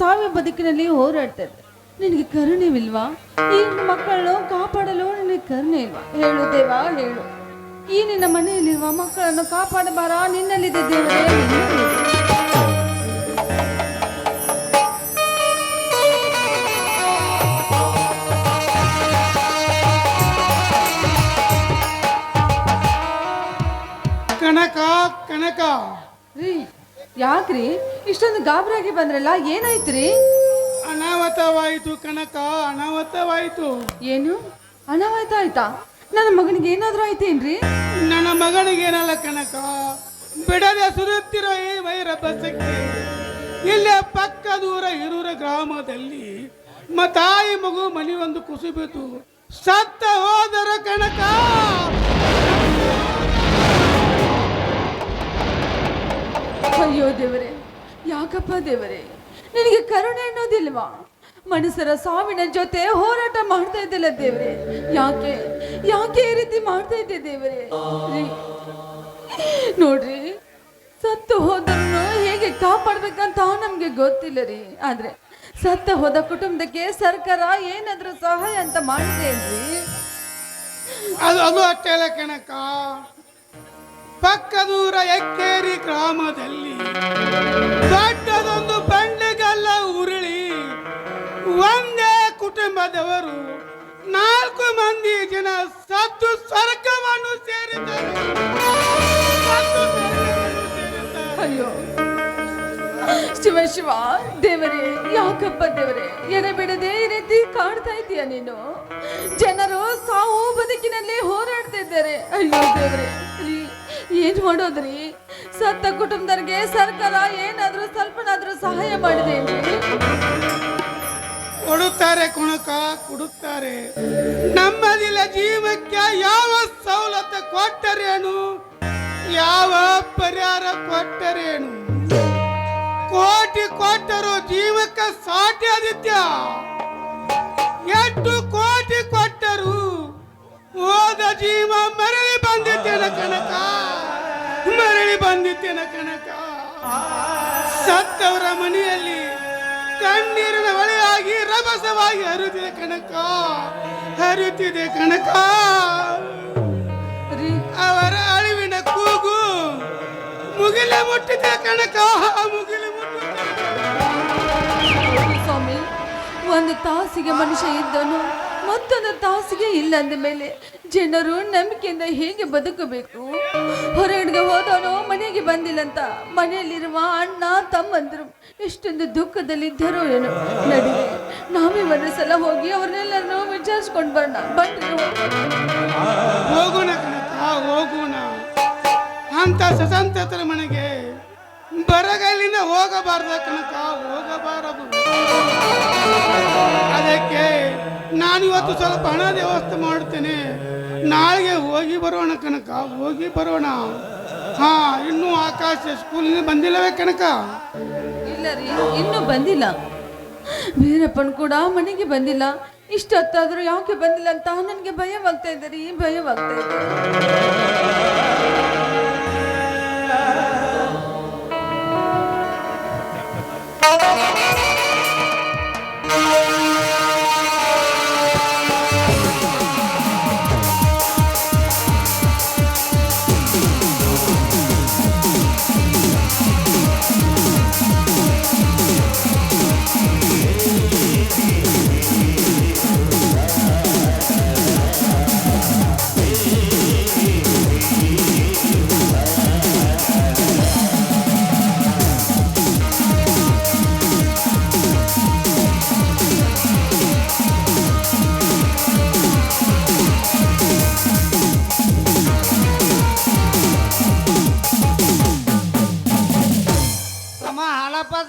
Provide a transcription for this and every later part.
ಸಾವಿನ ಬದುಕಿನಲ್ಲಿ ಹೋರಾಡ್ತಾ ಇದ್ದಾರೆ. ನಿನಗೆ ಕರುಣೆವಿಲ್ವಾ? ಈ ಮಕ್ಕಳನ್ನು ಕಾಪಾಡಲು ನಿನಗೆ ಕರುಣೆ ಇಲ್ವಾ? ಹೇಳು ದೇವ, ಹೇಳು. ಈ ನಿನ್ನ ಮನೆಯಲ್ಲಿರುವ ಮಕ್ಕಳನ್ನು ಕಾಪಾಡಬಾರ? ನಿನ್ನಲ್ಲಿದೆ ದೇವರೇ. ಕನಕ ಕನಕ ರೀ, ಯಾಕ್ರಿ ಇಷ್ಟೊಂದು ಗಾಬರಿಯಾಗಿ ಬಂದ್ರಲ್ಲ? ಏನಾಯ್ತ್ರಿ? ಅನಾಹುತವಾಯಿತು ಕನಕ, ಅನಾಹುತವಾಯಿತು. ಏನು ಅನಾಹುತ ಆಯ್ತಾ? ನನ್ನ ಮಗನಿಗೆ ಏನಾದ್ರೂ ಆಯ್ತೇನ್ರಿ? ನನ್ನ ಮಗನಿಗೇನಲ್ಲ ಕನಕ, ಬಿಡದೆ ಸುರುತ್ತಿರೋ ಈ ವೈರಭಸಕ್ಕೆ ಇಲ್ಲೇ ಪಕ್ಕ ದೂರ ಹಿರೂರ ಗ್ರಾಮದಲ್ಲಿ ತಾಯಿ ಮಗು ಮನಿ ಒಂದು ಕುಸಿಬಿತು ಸತ್ತ ಹೋದರ ಕನಕ. ಅಯ್ಯೋ ದೇವರೇ, ಯಾಕಪ್ಪ ದೇವರೇ, ನಿನಗೆ ಕರುಣೆ ಅನ್ನೋದಿಲ್ವಾ? ಮನುಷ್ಯರ ಸಾವಿನ ಜೊತೆ ಹೋರಾಟ ಮಾಡ್ತಾ ಇದ್ದಿಲ್ಲ ದೇವರೇ. ಯಾಕೆ ಯಾಕೆ ಈ ರೀತಿ ಮಾಡ್ತಾ ಇದ್ದೆ ದೇವರೇ? ನೋಡ್ರಿ, ಸತ್ತು ಹೋದನ್ನು ಹೇಗೆ ಕಾಪಾಡ್ಬೇಕಂತ ನಮ್ಗೆ ಗೊತ್ತಿಲ್ಲ ರೀ. ಆದ್ರೆ ಸತ್ತ ಹೋದ ಕುಟುಂಬಕ್ಕೆ ಸರ್ಕಾರ ಏನಾದ್ರೂ ಸಹಾಯ ಅಂತ ಮಾಡಿದೆ ಅಲ್ರಿ? ಅದು ಅಷ್ಟೇ ಅಲ್ಲ ಕನಕ, ಪಕ್ಕದೂರ ಎಕ್ಕೇರಿ ಗ್ರಾಮದಲ್ಲಿ ದೊಡ್ಡದೊಂದು ಬಂಡೆಗಲ್ಲ ಉರುಳಿ ಒಂದೇ ಕುಟುಂಬದವರು 4 ಮಂದಿ ಜನ ಸತ್ತು ಸ್ವರ್ಗವನ್ನು ಸೇರಿದ್ದಾರೆ. ಅಯ್ಯೋ ಶಿವ ಶಿವ ದೇವರೇ, ಯಾಕಪ್ಪ ದೇವರೇ, ಎಡೆ ಬಿಡದೆ ಈ ರೀತಿ ಕಾಡ್ತಾ ಇದೀಯ ನೀನು? ಜನರು ಸಾವು ಬದುಕಿನಲ್ಲಿ ಹೋರಾಡ್ತಾ ಇದ್ದಾರೆ. ಅಯ್ಯೋ ದೇವರೇ, ಏನ್ ಮಾಡೋದ್ರಿ? ಸತ್ತ ಕುಟುಂಬದವರಿಗೆ ಸರ್ಕಾರ ಏನಾದ್ರೂ ಸ್ವಲ್ಪನಾದ್ರೂ ಸಹಾಯ ಮಾಡಿದೆ? ಕೊಡುತ್ತಾರೆ ಕಣಕ, ಕೊಡುತ್ತಾರೆ. ನಮ್ಮದಿಲ್ಲ ಜೀವಕ್ಕೆ ಯಾವ ಸವಲತ್ತು ಕೊಟ್ಟರೇನು, ಯಾವ ಪರಿಹಾರ ಕೊಟ್ಟರೇನು? ಕೋಟಿ ಕೊಟ್ಟರು ಜೀವಕ್ಕೆ ಸಾಟಿ ಆದಿತ್ಯ. ಎಷ್ಟು ಕೋಟಿ ಕೊಟ್ಟರು ಹೋದ ಜೀವ ಮರಳಿ ಬಂದಿದ್ದೇನೆ ಕನಕ, ಮರಳಿ ಬಂದಿದ್ದೇನೆ ಕನಕ. ಸತ್ತವರ ಮನೆಯಲ್ಲಿ ಕಣ್ಣೀರಿನ ಹೊಳೆಯಾಗಿ ರಭಸವಾಗಿ ಹರಿಯುತ್ತಿದೆ ಕನಕ, ಹರಿಯುತ್ತಿದೆ ಕನಕ. ಅವರ ಅಳಿವಿನ ಕೂಗು ಮುಗಿಲೆ ಮುಟ್ಟಿದೆ ಕನಕ, ಮುಗಿಲೆ ಮುಟ್ಟಿದೆ. ಸ್ವಾಮಿ, ಒಂದು ತಾಸಿಗೆ ಮನುಷ್ಯ ಇದ್ದನು, ಮತ್ತೊಂದು ತಾಸಿಗೆ ಇಲ್ಲ ಅಂದ ಮೇಲೆ ಜನರು ನಂಬಿಕೆಯಿಂದ ಹೇಗೆ ಬದುಕಬೇಕು? ಹೊರಗಡೆಗೆ ಹೋದವನು ಮನೆಗೆ ಬಂದಿಲ್ಲ ಅಂತ ಮನೆಯಲ್ಲಿರುವ ಅಣ್ಣ ತಮ್ಮಂದರು ಎಷ್ಟೊಂದು ದುಃಖದಲ್ಲಿದ್ದರೋ ಏನೋ. ನಡುವೆ ನಾವೇ ಒಂದು ಸಲ ಹೋಗಿ ಅವ್ರನ್ನೆಲ್ಲರೂ ವಿಚಾರಿಸ್ಕೊಂಡು ಬರೋಣ. ಬನ್ರಿ, ಹೋಗೋಣ ಕನಕ, ಹೋಗೋಣ. ಅಂತ ಸ್ವತಂತ್ರ ಮನೆಗೆ ಬರಗೈಲಿಂದ ಹೋಗಬಾರ್ದ ಕನಕ, ಹೋಗಬಾರದು. ಅದಕ್ಕೆ ನಾನು ಇವತ್ತು ಸ್ವಲ್ಪ ಹಣ ವ್ಯವಸ್ಥೆ ಮಾಡ್ತೇನೆ, ನಾಳೆಗೆ ಹೋಗಿ ಬರೋಣ ಕನಕ, ಹೋಗಿ ಬರೋಣ. ಹಾ, ಇನ್ನೂ ಆಕಾಶ ಸ್ಕೂಲಿಂದ ಬಂದಿಲ್ಲವೇ ಕನಕ? ಇಲ್ಲ ರೀ, ಇನ್ನೂ ಬಂದಿಲ್ಲ. ವೀರಪ್ಪನ್ ಕೂಡ ಮನೆಗೆ ಬಂದಿಲ್ಲ. ಇಷ್ಟೊತ್ತಾದ್ರೂ ಯಾಕೆ ಬಂದಿಲ್ಲ ಅಂತ ನನಗೆ ಭಯವಾಗ್ತಾ ಇದೆ ರೀ, ಭಯವಾಗ್ತಾ ಇದೆ.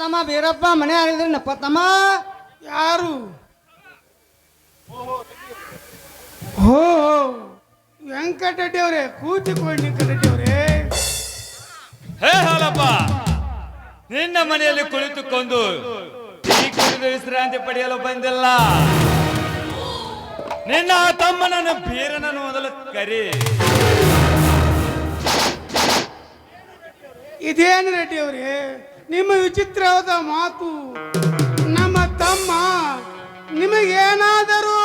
ತಮ್ಮ ಬೀರಪ್ಪ ಮನೆ ಆಗಿದ್ರಪ್ಪ ತಮ್ಮ. ಯಾರು? ಹೋ ವೆಂಕಟರೆಡ್ಡಿ ಅವರೇ, ಕೂತಿಕೊಳ್ಳಿ ವೆಂಕಟರೆಡ್ಡಿ ಅವರೇ. ಹೇ ಹಾಲಪ್ಪ, ನಿನ್ನ ಮನೆಯಲ್ಲಿ ಕುಳಿತುಕೊಂಡು ಟೀ ಕುಡಿದು ವಿಶ್ರಾಂತಿ ಪಡೆಯಲು ಬಂದಿಲ್ಲ. ನಿನ್ನ ತಮ್ಮನನ್ನು ಬೀರನನ್ನು ಮೊದಲು ಕರಿ. ಇದೇನು ರೆಡ್ಡಿ ಅವರೇ ನಿಮ್ಮ ವಿಚಿತ್ರವಾದ ಮಾತು? ನಿನಗೇನಾದರೂ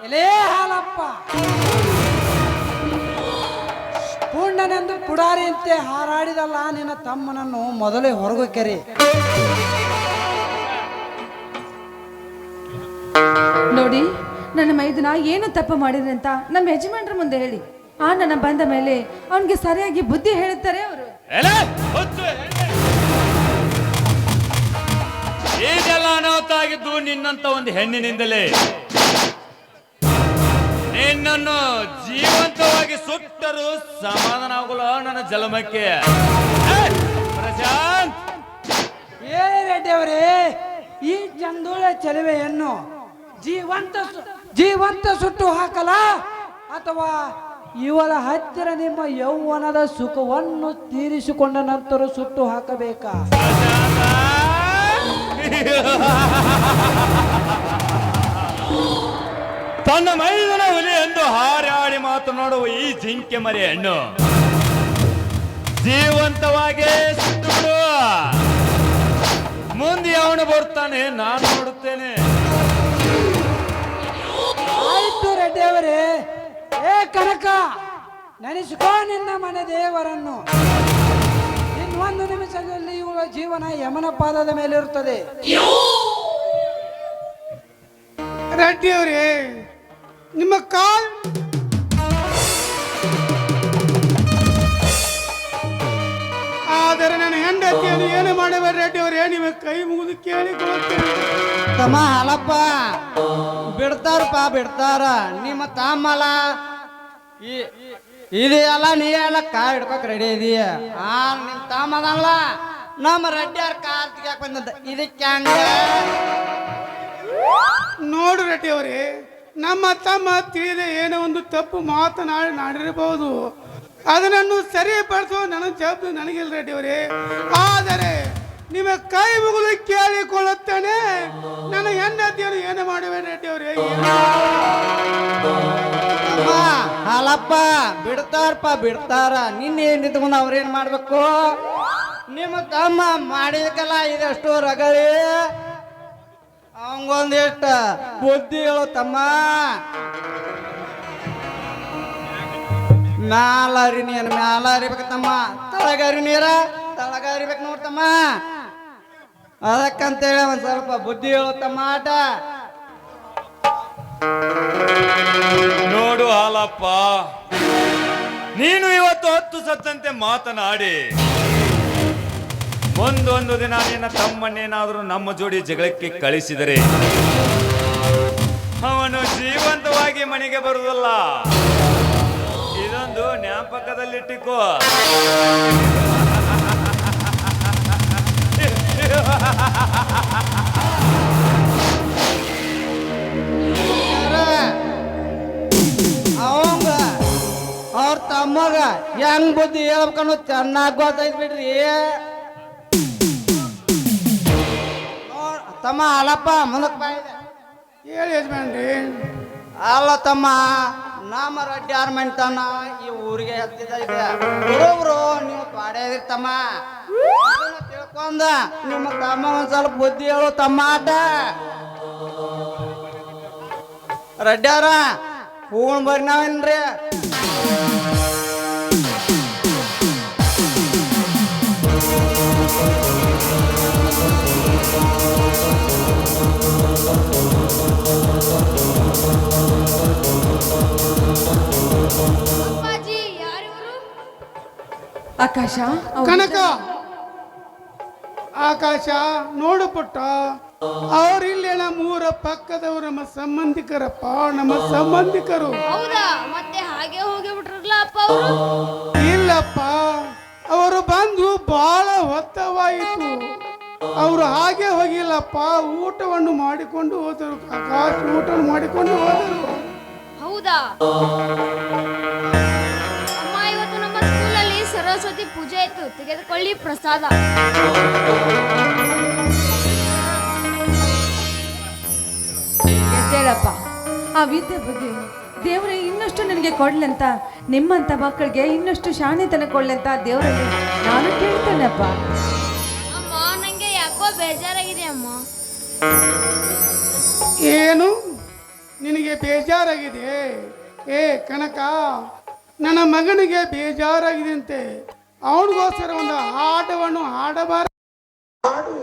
ಎಲೇ ಹಾಲಪ್ಪ, ಪೂರ್ಣನೆಂದು ಪುಡಾರಿಯಂತೆ ಹಾರಾಡಿದಲ್ಲ ನಿನ್ನ ತಮ್ಮನನ್ನು ಮೊದಲೇ ಹೊರಗು ಕೆರೆ. ನೋಡಿ, ನನ್ನ ಮೈದನ ಏನು ತಪ್ಪು ಮಾಡಿದ್ರೆ ಅಂತ ನಮ್ಮ ಯಜಮಾನ್ರ ಮುಂದೆ ಹೇಳಿ. ನನ್ನ ಬಂದ ಮೇಲೆ ಅವನಿಗೆ ಸರಿಯಾಗಿ ಬುದ್ಧಿ ಹೇಳುತ್ತಾರೆ ಅವರು. ಈಗೆಲ್ಲ ಅನಾಹುತ ಆಗಿದ್ದು ನಿನ್ನಂತ ಒಂದು ಹೆಣ್ಣಿನಿಂದಲೇ. ನಿನ್ನನ್ನು ಜೀವಂತವಾಗಿ ಸುಟ್ಟರು ಸಮಾಧಾನ ಆಗೋಲ್ಲ ನನ್ನ ಜಲಮಕ್ಕೆ. ಪ್ರಶಾಂತ್, ಏ ರೆಡ್ಡಿ ಅವರೇ, ಈ ಚಂದೂಳೆ ಚೆಲುವೆಯನ್ನು ಜೀವಂತ ಸುಟ್ಟು ಹಾಕಲ ಅಥವಾ ಇವಳ ಹತ್ತಿರ ನಿಮ್ಮ ಯೌವನದ ಸುಖವನ್ನು ತೀರಿಸಿಕೊಂಡ ನಂತರ ಸುಟ್ಟು ಹಾಕಬೇಕಾ? ತನ್ನ ಮೈದನ ಹುಲಿ ಎಂದು ಹಾರಾಡಿ ಮಾತನಾಡುವ ಈ ಜಿಂಕೆ ಮರಿ ಹೆಣ್ಣು ಜೀವಂತವಾಗೇ ಸುಟ್ಟು ಬಿಡು. ಮುಂದೆ ಅವನು ಬರ್ತಾನೆ, ನಾನು ನೋಡುತ್ತೇನೆ. ಆಯ್ತು ರೆಡ್ಡಿ ಅವರೇ. ಏ ಕನಕ, ನೆನೆಸಿಕೋ ನಿನ್ನ ಮನೆ ದೇವರನ್ನು. ಇನ್ನೊಂದು ನಿಮಿಷದಲ್ಲಿ ಇವಳ ಜೀವನ ಯಮನ ಪಾದದ ಮೇಲಿರುತ್ತದೆ. ರೆಡ್ಡಿ ಅವರೇ, ನಿಮ್ಮ ಕಾಲ್ ಆದರೆ ನನ್ನ ಹೆಂಡತಿಯನ್ನು ಏನು ಮಾಡಬೇಡ ರೆಡ್ಡಿ ಅವರೇ, ನಿಮ್ಮ ಕೈ ಮುಗಿದು ಕೇಳಿಕೊಳ್ಳುತ್ತೇನೆ. ತಮ್ಮ ಹಾಲಪ್ಪ, ಬಿಡ್ತಾರ ನಿಮ್ಮ ತಮ್ಮಲ್ಲ. ಇದೆಲ್ಲ ನೀ ಎಲ್ಲ ಕಾಲ್ ಹಿಡ್ಕೋಕ್ ರೆಡಿ ಇದೀಯ. ನಿಮ್ ತಮ್ಮದಲ್ಲ, ನಮ್ಮ ರೆಡ್ಡಿಯವ್ರ ಕಾಲ್ ತೆಗಿಯಾಕ ಬಂದದ. ಇದಕ್ಕೆ ಹಂಗ ನೋಡು ರೆಡ್ಡಿ ಅವರೇ, ನಮ್ಮ ತಮ್ಮ ತಿಳಿದ ಏನೋ ಒಂದು ತಪ್ಪು ಮಾತನಾಡಿರಬಹುದು. ಅದನ್ನು ಸರಿಪಡಿಸುವ ನನ್ನ ಜವಾಬ್ದಾರಿ ನನಗಿಲ್ಲ ರೆಡ್ಡಿ ಅವರೇ. ಆದರೆ ನಿಮ್ಮ ಕೈ ಮುಗಿದು ಕೇಳಿಕೊಳ್ಳುತ್ತೇನೆ, ನನ್ನ ಹೆಂಡತಿಯನ್ನು ಏನು ಮಾಡಬೇಡ ರೆಡ್ಡಿ ಅವರೇ. ಹಾಲಪ್ಪ, ಬಿಡ್ತಾರ. ನಿನ್ನೆ ನಿಂತ್ಕೊಂಡು ಅವ್ರೇನ್ ಮಾಡ್ಬೇಕು? ನಿಮ್ಮ ತಮ್ಮ ಮಾಡಿದಕ್ಕಲ್ಲ ಇದಷ್ಟು ರಗಳಿ. ಅವಂಗೊಂದಿಷ್ಟ ಬುದ್ಧಿ ಹೇಳು ತಮ್ಮ. ಮ್ಯಾಲ ಅರಿಬೇಕು ತಮ್ಮ, ತಳಗರಿಬೇಕು ನೋಡ್ತಮ್ಮ. ಅದಕ್ಕಂತೇಳಿ ಒಂದ್ ಸ್ವಲ್ಪ ಬುದ್ಧಿ ಹೇಳು ತಮ್ಮ. ಆಟ ನೋಡು ಹಾಲಪ್ಪ, ನೀನು ಇವತ್ತು 10 ಸತ್ತಂತೆ ಮಾತನಾಡಿ ಒಂದೊಂದು ದಿನ ನಿನ್ನ ತಮ್ಮನ್ನೇನಾದರೂ ನಮ್ಮ ಜೋಡಿ ಜಗಳಕ್ಕೆ ಕಳಿಸಿದರೆ ಅವನು ಜೀವಂತವಾಗಿ ಮನೆಗೆ ಬರುವುದಲ್ಲ. ಇದೊಂದು ಜ್ಞಾಪಕದಲ್ಲಿಟ್ಟಿಕೋ. ಅವಂಗ ಅವ್ರ ತಮ್ಮಗ ಹೆಂಗ್ ಬುದ್ಧಿ ಹೇಳ್ಬೇಕನ್ನೋ ಚೆನ್ನಾಗಿ ಗೊತ್ತೈತ್ ಬಿಡ್ರಿ. ತಮ್ಮ ಹಾಲಪ್ಪ, ಮುಂದಕ್ಕೆ ಬಾಯಿದೆ ಹೇಳಿ ಯಜಮಾನ್ರಿ. ಅಲ್ಲ ತಮ್ಮ, ನಮ್ಮ ರೆಡ್ಡಿ ಯಾರ ಮಂಟಾನ ಈ ಊರಿಗೆ ಹತ್ತಿದ ಇದೆ. ಬರೋಬ್ರು ನೀವು ಪಾಡ್ಯದಿರಿ ತಮ್ಮ. ತಿಳ್ಕೊಂಡ ನಿಮ್ಮ ತಮ್ಮ ಒಂದ್ ಸ್ವಲ್ಪ ಬುದ್ಧಿ ಹೇಳು ತಮ್ಮ. ಆಟ ರೆಡ್ಡ್ಯಾರ ಹೂಣ್ ಬರ್ರಿ ನಾವೇನ್ರಿ. ಆಕಾಶ, ಕನಕ, ಆಕಾಶ ನೋಡು ಪುಟ್ಟ, ಅವರಿಲ್ಲೇ ನಮ್ಮೂರ ಪಕ್ಕದವರು ನಮ್ಮ ಸಂಬಂಧಿಕರಪ್ಪ, ನಮ್ಮ ಸಂಬಂಧಿಕರು. ಹೌದಾ? ಮತ್ತೆ ಹಾಗೆ ಹೋಗಿ ಬಿಟ್ರಲ್ಲ ಅಪ್ಪ ಅವರು? ಇಲ್ಲಪ್ಪ, ಅವರು ಬಂದು ಬಹಳ ಹೊತ್ತವಾಯಿತು. ಅವರು ಹಾಗೆ ಹೋಗಿಲ್ಲಪ್ಪ, ಊಟವನ್ನು ಮಾಡಿಕೊಂಡು ಹೋದರು. ಆಕಾಶ ಊಟವನ್ನು ಮಾಡಿಕೊಂಡು ಹೋದರು. ಹೌದಾ? ಅಮ್ಮ, ಇವತ್ತು ನಮ್ಮ ಸ್ಕೂಲಲ್ಲಿ ಸರಸ್ವತಿ ಪೂಜೆ ಇತ್ತು, ತೆಗೆದುಕೊಳ್ಳಿ ಪ್ರಸಾದ. ಹೇಳಪ್ಪ, ಆ ವಿದ್ಯೆ ಬಗ್ಗೆ ದೇವರೇ ಇನ್ನಷ್ಟು ನನಗೆ ಕೊಡ್ಲಂತ, ನಿಮ್ಮಂತ ಮಕ್ಕಳಿಗೆ ಇನ್ನಷ್ಟು ಶಾಣೆತನ ಕೊಡ್ಲಂತ ದೇವರಲ್ಲಿ ನಾನು ಕೇಳ್ತೇನೆಪ್ಪ. ಅಮ್ಮ, ನಂಗೆ ಯಾಕೋ ಬೇಜಾರಾಗಿದೆ ಅಮ್ಮ. ಏನು ಮಗನಿಗೆ ಬೇಜಾರಾಗಿದೆ. ಏ ಕನಕ, ನನ್ನ ಮಗನಿಗೆ ಬೇಜಾರಾಗಿದೆ ಅಂತೆ. ಅವನಿಗೋಸ್ಕರ ಒಂದು ಆಟವನ್ನು ಆಡಬಾರ. ಆಡು.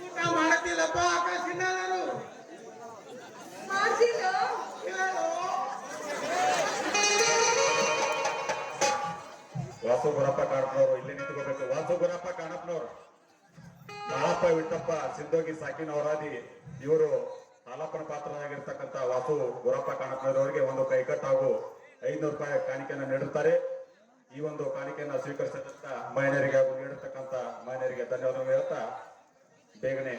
ಊಟ ಮಾಡತ್ತಿಲ್ಲಪ್ಪ ಆಕಾಶ ನಾನು ವಾಸು ಗುರಪ್ಪ ಕಾಣಪ್ಪನವರು ಇಲ್ಲಿ ನಿಂತ್ಕೋಬೇಕು. ವಾಸು ಗುರಪ್ಪ ಕಾಣಪ್ಪನವರು, ನಾಳಪ್ಪ ವಿಟ್ಟಪ್ಪ ಸಿಂಧೋಗಿ ಸಾಕಿನ ಅವರಾದಿ ಇವರು ಹಾಲಪ್ಪನ ಪಾತ್ರರಾಗಿರ್ತಕ್ಕಂಥ ವಾಸು ಗುರಪ್ಪ ಕಾಣಪ್ಪನವರಿಗೆ ಒಂದು ಕೈಕಟ್ಟು ಹಾಗೂ 500 ರೂಪಾಯಿ ಕಾಣಿಕೆಯನ್ನು ನೀಡುತ್ತಾರೆ. ಈ ಒಂದು ಕಾಣಿಕೆಯನ್ನು ಸ್ವೀಕರಿಸಿದಂತ ಮಹಿಳೆಯರಿಗೆ ಹಾಗೂ ನೀಡಿರ್ತಕ್ಕಂಥ ಮಹಿಳೆಯರಿಗೆ ಧನ್ಯವಾದ ಹೇಳ್ತಾ ಬೇಗನೆ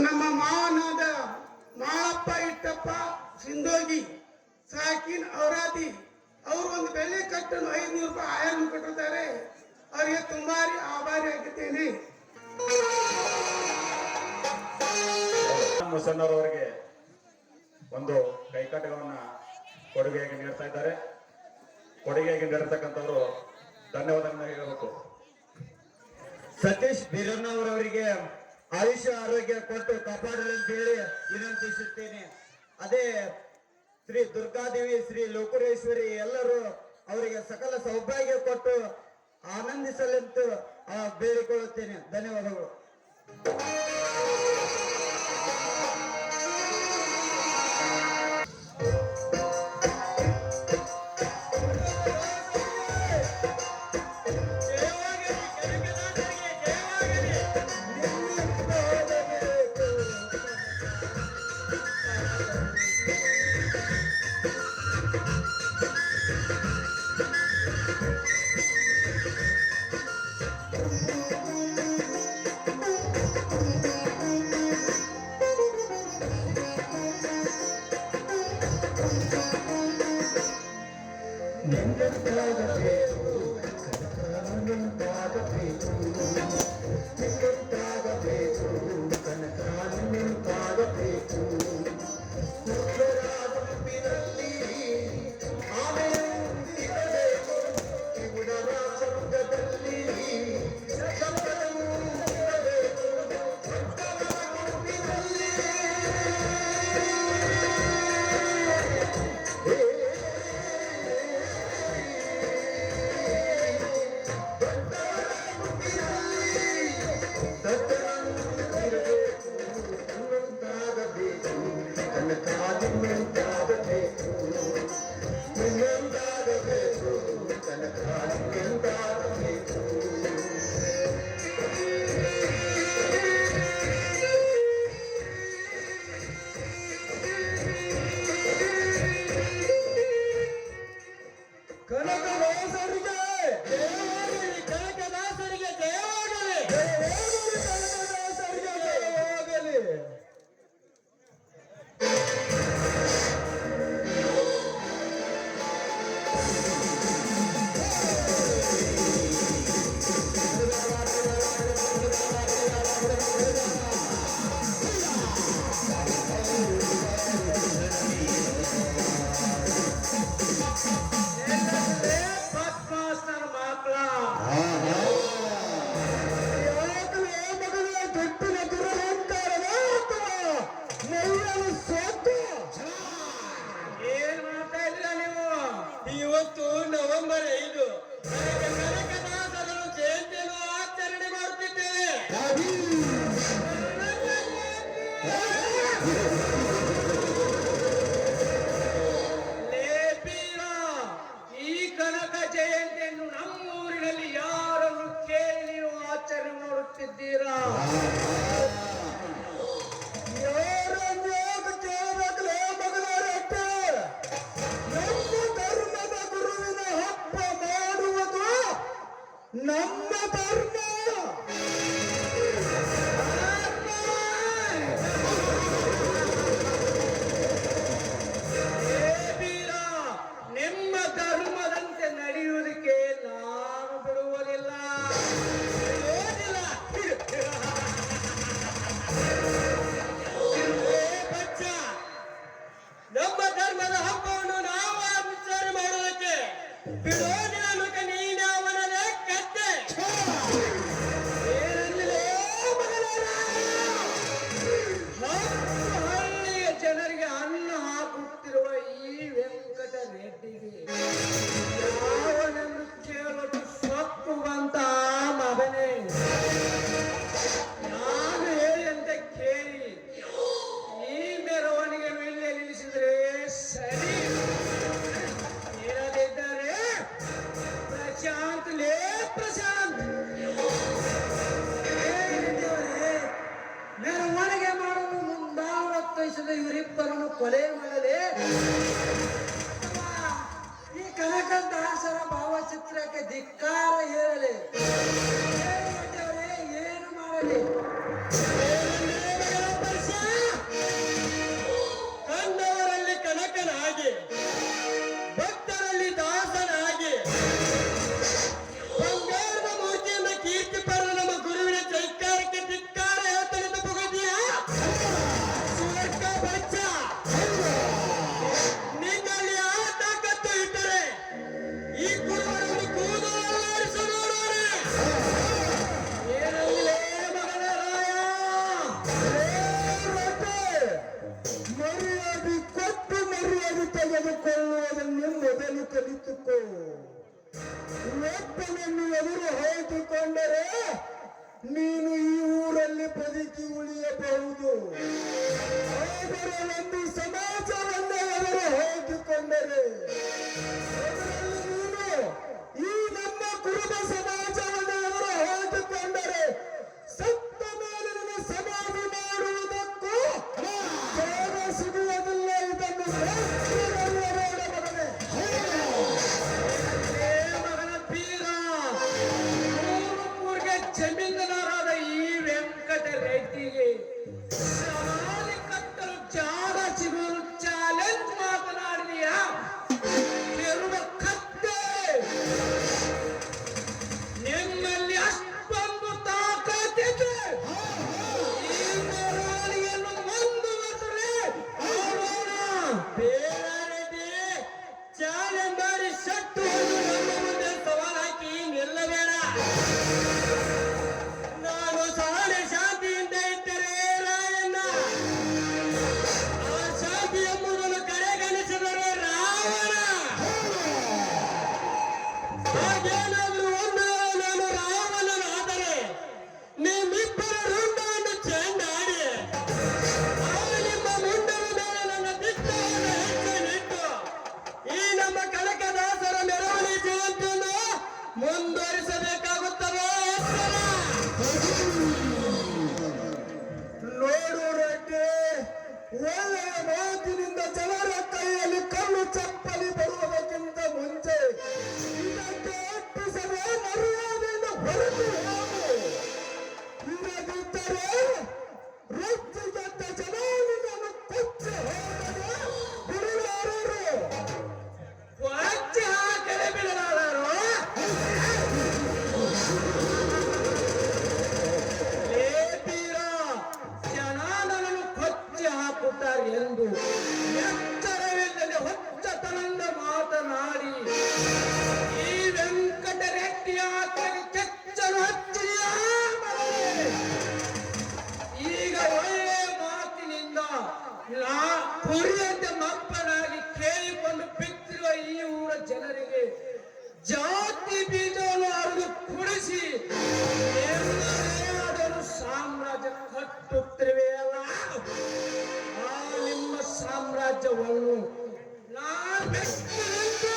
ನಮ್ಮ ಮಾವನಾದ ಮಾಳಪ್ಪ ಇಟ್ಟಪ್ಪ ಸಿಂಧೋಗಿ ಸಾಕಿನ್ ಔರಾದಿ ಅವರು ಒಂದು ಬೆಳ್ಳಿ ಕಟ್ಟನ್ನು 500 ರೂಪಾಯಿ ಆಯರ್ನ ಕೊಟ್ಟಿರ್ತಾರೆ. ಅವರಿಗೆ ತುಂಬಾ ಆಭಾರಿ ಆಗಿದ್ದೇನೆ. ಮುಸನ್ನವರವರಿಗೆ ಒಂದು ಕೈಕಟ್ಟಗಳನ್ನ ಕೊಡುಗೆಯಾಗಿ ನೀಡ್ತಾ ಇದ್ದಾರೆ. ಕೊಡುಗೆಯಾಗಿ ನೀಡಿರ್ತಕ್ಕಂಥವ್ರು ಧನ್ಯವಾದಗಳನ್ನ ಹೇಳಬೇಕು. ಸತೀಶ್ ಬೀರಣ್ಣವರವರಿಗೆ ಆಯುಷ್ಯ ಆರೋಗ್ಯ ಕೊಟ್ಟು ಕಾಪಾಡಲಿ ಅಂತ ಹೇಳಿ ವಿನಂತಿಸುತ್ತೇನೆ. ಅದೇ ಶ್ರೀ ದುರ್ಗಾದೇವಿ, ಶ್ರೀ ಲೋಕರೇಶ್ವರಿ ಎಲ್ಲರೂ ಅವರಿಗೆ ಸಕಲ ಸೌಭಾಗ್ಯ ಕೊಟ್ಟು ಆನಂದಿಸಲೆಂದು ಬೇಡಿಕೊಳ್ಳುತ್ತೇನೆ. ಧನ್ಯವಾದಗಳು. ಇವತ್ತು ನವೆಂಬರ್ 5 ಕನಕದಾಸರ ಜಯಂತಿಯನ್ನು ಆಚರಣೆ ಮಾಡುತ್ತಿದ್ದೇವೆ. ಈ ಕನಕ ಜಯಂತಿಯನ್ನು ನಮ್ಮೂರಿನಲ್ಲಿ ಯಾರನ್ನು ಕೇಳಿ ನೀವು ಆಚರಣೆ ಮಾಡುತ್ತಿದ್ದೀರಾ? ನಮ್ಮ ಧರ್ಮ ನಿಮ್ಮ ಧರ್ಮದಂತೆ ನಡೆಯುವುದಕ್ಕೆ ನಾನು ಬಿಡುವುದಿಲ್ಲ. ನಮ್ಮ ಧರ್ಮದ ಹಬ್ಬವನ್ನು ನಾವು ಆಚರಣೆ ಮಾಡುವುದಕ್ಕೆ ಬಿಡೋದಿಲ್ಲ. ನೀನು ಅವನಲ್ಲೇ ಕತ್ತೆ ಹಳ್ಳಿಯ ಜನರಿಗೆ ಅನ್ನ ಹಾಕುತ್ತಿರುವ ಈ ವೆಂಕಟ ರೆಡ್ಡಿಗೆ ಯಾವನನ್ನು ಕೇಳಲು ಸೊಕ್ಕು ಬಂತ ಮಗನೇ. ನಾನು ಹೇಳಿದಂತೆ ಕೇಳಿ ಈ ಮೆರವಣಿಗೆಯನ್ನು ಇಲ್ಲೇ ನಿಲ್ಲಿಸಿದ್ರೆ ಸರಿ, ಇರದಿದ್ದರೆ ತೆಗೆದುಕೊಳ್ಳುವುದನ್ನು ಮೊದಲು ಕಲಿತುಕೋ. ಒಬ್ಬನನ್ನು ಎದುರು ಹೊಯ್ದುಕೊಂಡರೆ ನೀನು ಈ ಊರಲ್ಲಿ ಬದುಕಿ ಉಳಿಯಬಹುದು. ಆದರೆ ಒಂದು ಸಮಾಜವನ್ನು ಎದುರು ಹೊಯ್ದುಕೊಂಡರೆ ಅದರಲ್ಲಿ ನೀನು ಈ ನಮ್ಮ ಕುರುಬ ಸಮಾಜವನ್ನು ಎದುರು ಹೊಯ್ದುಕೊಂಡರೆ ಸತ್ತ ಮೇಲೆ ನಿನ್ನ ಸಮಾಧಿ ಮಾಡುವುದಕ್ಕೂ ಜಾಗ ಸಿಗುವುದಿಲ್ಲ. ಇದನ್ನು ಅರಿಯಬೇಡ ಮಗನೇ. ಮಗನ ಪೀರ ಊರಿಗೆ ಜಮೀನ್ದಾರಾದ ಈ ವೆಂಕಟ ರೆಡ್ಡಿಗೆ ಸಮಾಧಿ ಕಟ್ಟಲು ಜಾಗ ಸಿಗುವುದು ಚಾಲೆಂಜ್ ಮಾತನಾಡಿದೀಯಾ? ತಿರುವ ಕತ್ತೆ, ನಿಮ್ಮಲ್ಲಿ ಅಷ್ಟೊಂದು ತಾಕತ್ತಿದೆ. ಈ ಮೆರವಣಿಗೆಯನ್ನು ಮುಂದುವರೆಸಲೇ ನೋಡೋಣ. ಬೇಡ ರೆಡ್ಡಿ, ಚಾಲೆಂಜ್ ಮಾಡಿ ಸಟ್ಟು ಹೊಡೆದು ನಮ್ಮ ಮುಂದೆ ಸವಾಲ್ ಹಾಕಿ ನಿಲ್ಲಬೇಡ. ನಾನು ಸಹನೆ ಶಾಂತಿಯಿಂದ ಇದ್ದರೆ ರಾಯಣ್ಣ, ಆ ಶಾಂತಿ ಎಂಬುದನ್ನು ಕಡೆಗಣಿಸಿದರೆ ರಾವಣ. ಹಾಗೇನಾದ್ರೂ ಒಂದು ವೇಳೆ ನಾನು ರಾವಣನಾದರೆ ನಿಮ್ಮಿಬ್ಬರ ರುಂಡವನ್ನು ಚೆಂಡಾಡಿ ನಿಮ್ಮ ಮುಂಡದ ಮೇಲೆ ನನ್ನ ದಿಟ್ಟವನ್ನು ಹೆಚ್ಚನಿಟ್ಟು ಈ ನಮ್ಮ ಕನಕದಾಸರ ಮೆರವಣಿಗೆ ಜಯಂತಿಯನ್ನು ಮುಂದುವರಿಸಬೇಕಾಗುತ್ತದೆ. ನೋಡು ರೆಡ್ಡಿ, ಒಳ್ಳೆಯ ಮಾತಿನಿಂದ ಜನರ ಕೈಯಲ್ಲಿ ಕಲ್ಲು ಚಪ್ಪಲಿ ಬರುವುದಕ್ಕಿಂತ ಮುಂಚೆ ಇದಕ್ಕೆ ಅರ್ಪಿಸದೆ ಮರ್ಯಾದೆಯಿಂದ ಹೊರಟು ಹೋಗು. ಇಲ್ಲದಿದ್ದರೆ ರೊಚ್ಚಿಗೆದ್ದ ಜನ ನಿನ್ನನ್ನು ಕೊಚ್ಚಿ ಹೋಗದೆ ಬಿಡಲಾರರು. ಕೊಚ್ಚಿ ಹಾಕದೆ ಬಿಡಲಾರರು. ಲೇ ತೀರ, ಜನ ನನ್ನನ್ನು ಕೊಚ್ಚಿ ಹಾಕುತ್ತಾರೆ ಎಂದು ಎಚ್ಚರವಿಲ್ಲದೆ ಹೊಚ್ಚತನದಿಂದ ಮಾತನಾಡಿ ಈ ವೆಂಕಟ ರೆಡ್ಡಿಯ ಆತ್ಮಕ್ಕೆ ಕೆಚ್ಚಲು ಹಚ್ಚಿದೆಯಾ ಮಗನೇ? ಈಗ ಒಳ್ಳೆಯ ಮಾತಿನಿಂದ ನಾ ಕುರಿಯಂತೆ ಮಪ್ಪನಾಗಿ ಕೇಳಿಕೊಂಡು ಬಿತ್ತಿರುವ ಈ ಊರ ಜನರಿಗೆ ಜಾತಿ ಬೀಜವನ್ನು ಅರಿದು ಕುಡಿಸಿ ಅದನ್ನು ಸಾಮ್ರಾಜ್ಯ ಕಟ್ಟುತ್ತಿರುವೆಯಲ್ಲ, ಆ ನಿಮ್ಮ ಸಾಮ್ರಾಜ್ಯವನ್ನು ನಾನು ಬೆಟ್ಟು ನಿಂತು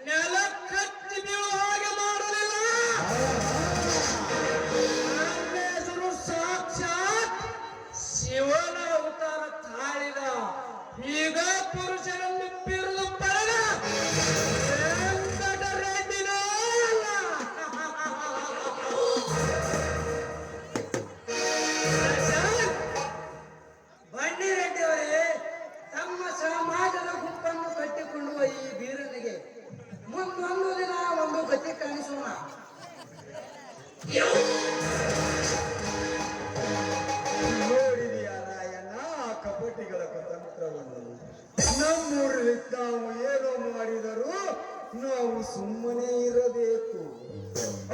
ನೆಲ ಕಚ್ಚಿ ಬೀಳುವ ಹಾಗೆ ಮಾಡಲಿಲ್ಲ. ನನ್ನ ಹೆಸರು ಸಾಕ್ಷಾತ್ ಶಿವನ ಅವತಾರ ತಾಳಿದ ಈಗ ಪುರುಷನನ್ನು ಬಿರುದು ಪಡೆದ ವೆಂಕಟ ರೆಡ್ಡಿನೇ ಅಲ್ಲ. ಬನ್ನಿ ರೆಡ್ಡಿಯವರೇ, ತಮ್ಮ ಸಮಾಜದ ಗುಂಪನ್ನು ಕಟ್ಟಿಕೊಳ್ಳುವ ಈ ಬೀರನಿಗೆ ಮುಂದೊಂದು ದಿನ ಒಂದು ಗತಿ ಕಾಣಿಸೋಣ. ನೋಡಿದೆಯಾ ರಾಯಣ್ಣ ಆ ಕಪಟಿಗಳ ತಂತ್ರವನ್ನು? ನಮ್ಮೂರಲ್ಲಿ ನಾವು ಏನೋ ಮಾಡಿದರೂ ನಾವು ಸುಮ್ಮನೆ ಇರಬೇಕು.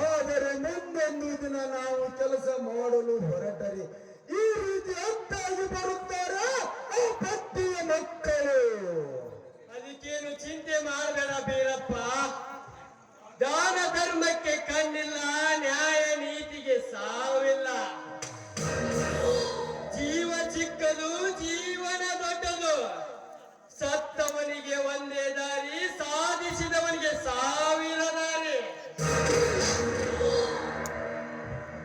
ಆದರೆ ಮುಂದೊಂದು ದಿನ ನಾವು ಕೆಲಸ ಮಾಡಲು ಹೊರಟರೆ ಈ ರೀತಿ ಅತ್ತಾಗಿ ಬರುತ್ತಾರೆ ಆ ಪಟ್ಟಿಯ ಮಕ್ಕಳು. ಅದಕ್ಕೇನು ಚಿಂತೆ ಮಾಡಬೇಡ ಬೀರಪ್ಪ. ದಾನ ಧರ್ಮಕ್ಕೆ ಕಣ್ಣಿಲ್ಲ, ನ್ಯಾಯ ನೀತಿಗೆ ಸಾವಿಲ್ಲ. ಜೀವ ಚಿಕ್ಕದು, ಜೀವನ ದೊಡ್ಡದು. ಸತ್ತವನಿಗೆ ಒಂದೇ ದಾರಿ, ಸಾಧಿಸಿದವನಿಗೆ ಸಾವಿರ ದಾರಿ.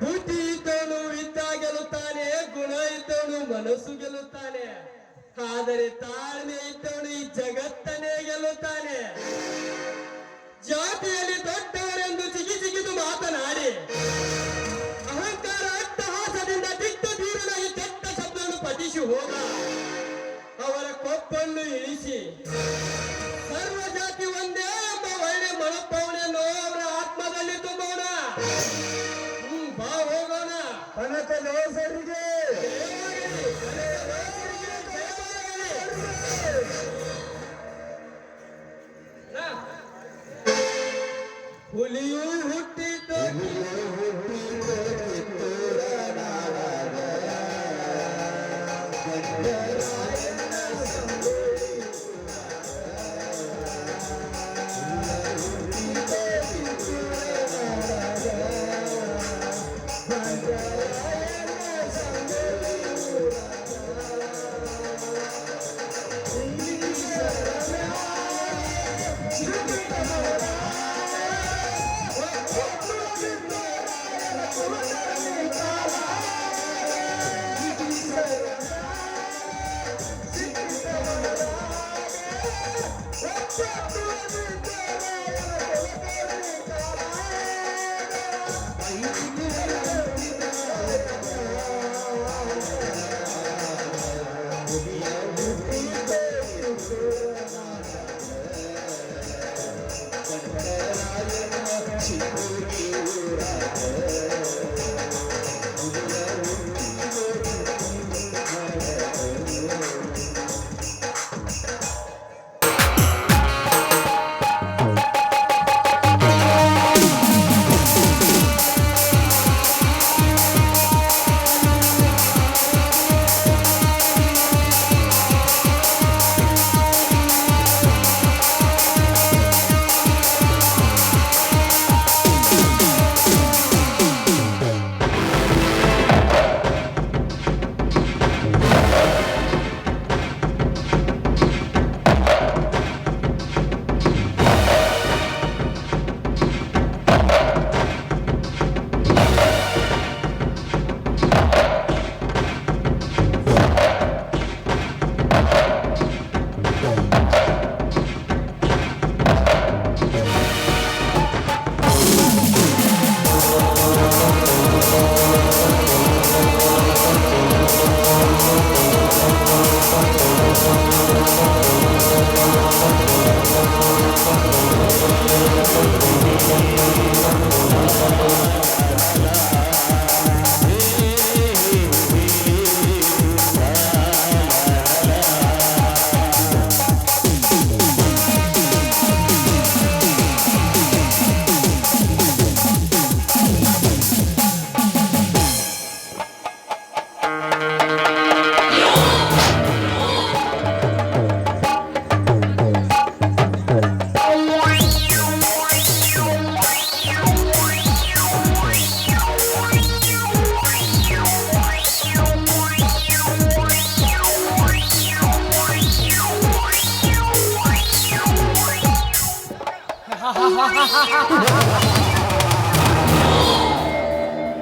ಬುದ್ಧಿ ಇದ್ದವನು ವಿದ್ಯಾ ಗೆಲ್ಲುತ್ತಾನೆ, ಗುಣ ಇದ್ದವನು ಮನಸ್ಸು ಗೆಲ್ಲುತ್ತಾನೆ. ಆದರೆ ತಾಳ್ಮೆ ಇದ್ದವನು ಈ ಜಗತ್ತನ್ನೇ ಗೆಲ್ಲುತ್ತಾನೆ. ಜಾತಿಯಲ್ಲಿ ದೊಡ್ಡವರೆಂದು ಸಿಗಿದು ಮಾತನಾಡಿ ಅಹಂಕಾರ ಅಟ್ಟಹಾಸದಿಂದ ದಿಟ್ಟು ತೀರನಾಗಿ ಕೆಟ್ಟ ಶಬ್ದವನ್ನು ಪಠಿಸಿ ಹೋದ ಅವರ ಕೊಪ್ಪನ್ನು ಇಳಿಸಿ ಸರ್ವ ಜಾತಿ ಒಂದೇ ಎಂಬ ಒಳ್ಳೆ ಮನೋಭಾವನೆಯನ್ನು ಅವರ ಆತ್ಮದಲ್ಲಿ ತುಂಬೋಣ. ಬಾ ಹೋಗೋಣ. ಕನಕದಾಸರಿಗೆ ಹುಲಿಯು ಹುಟ್ಟಿದ್ದು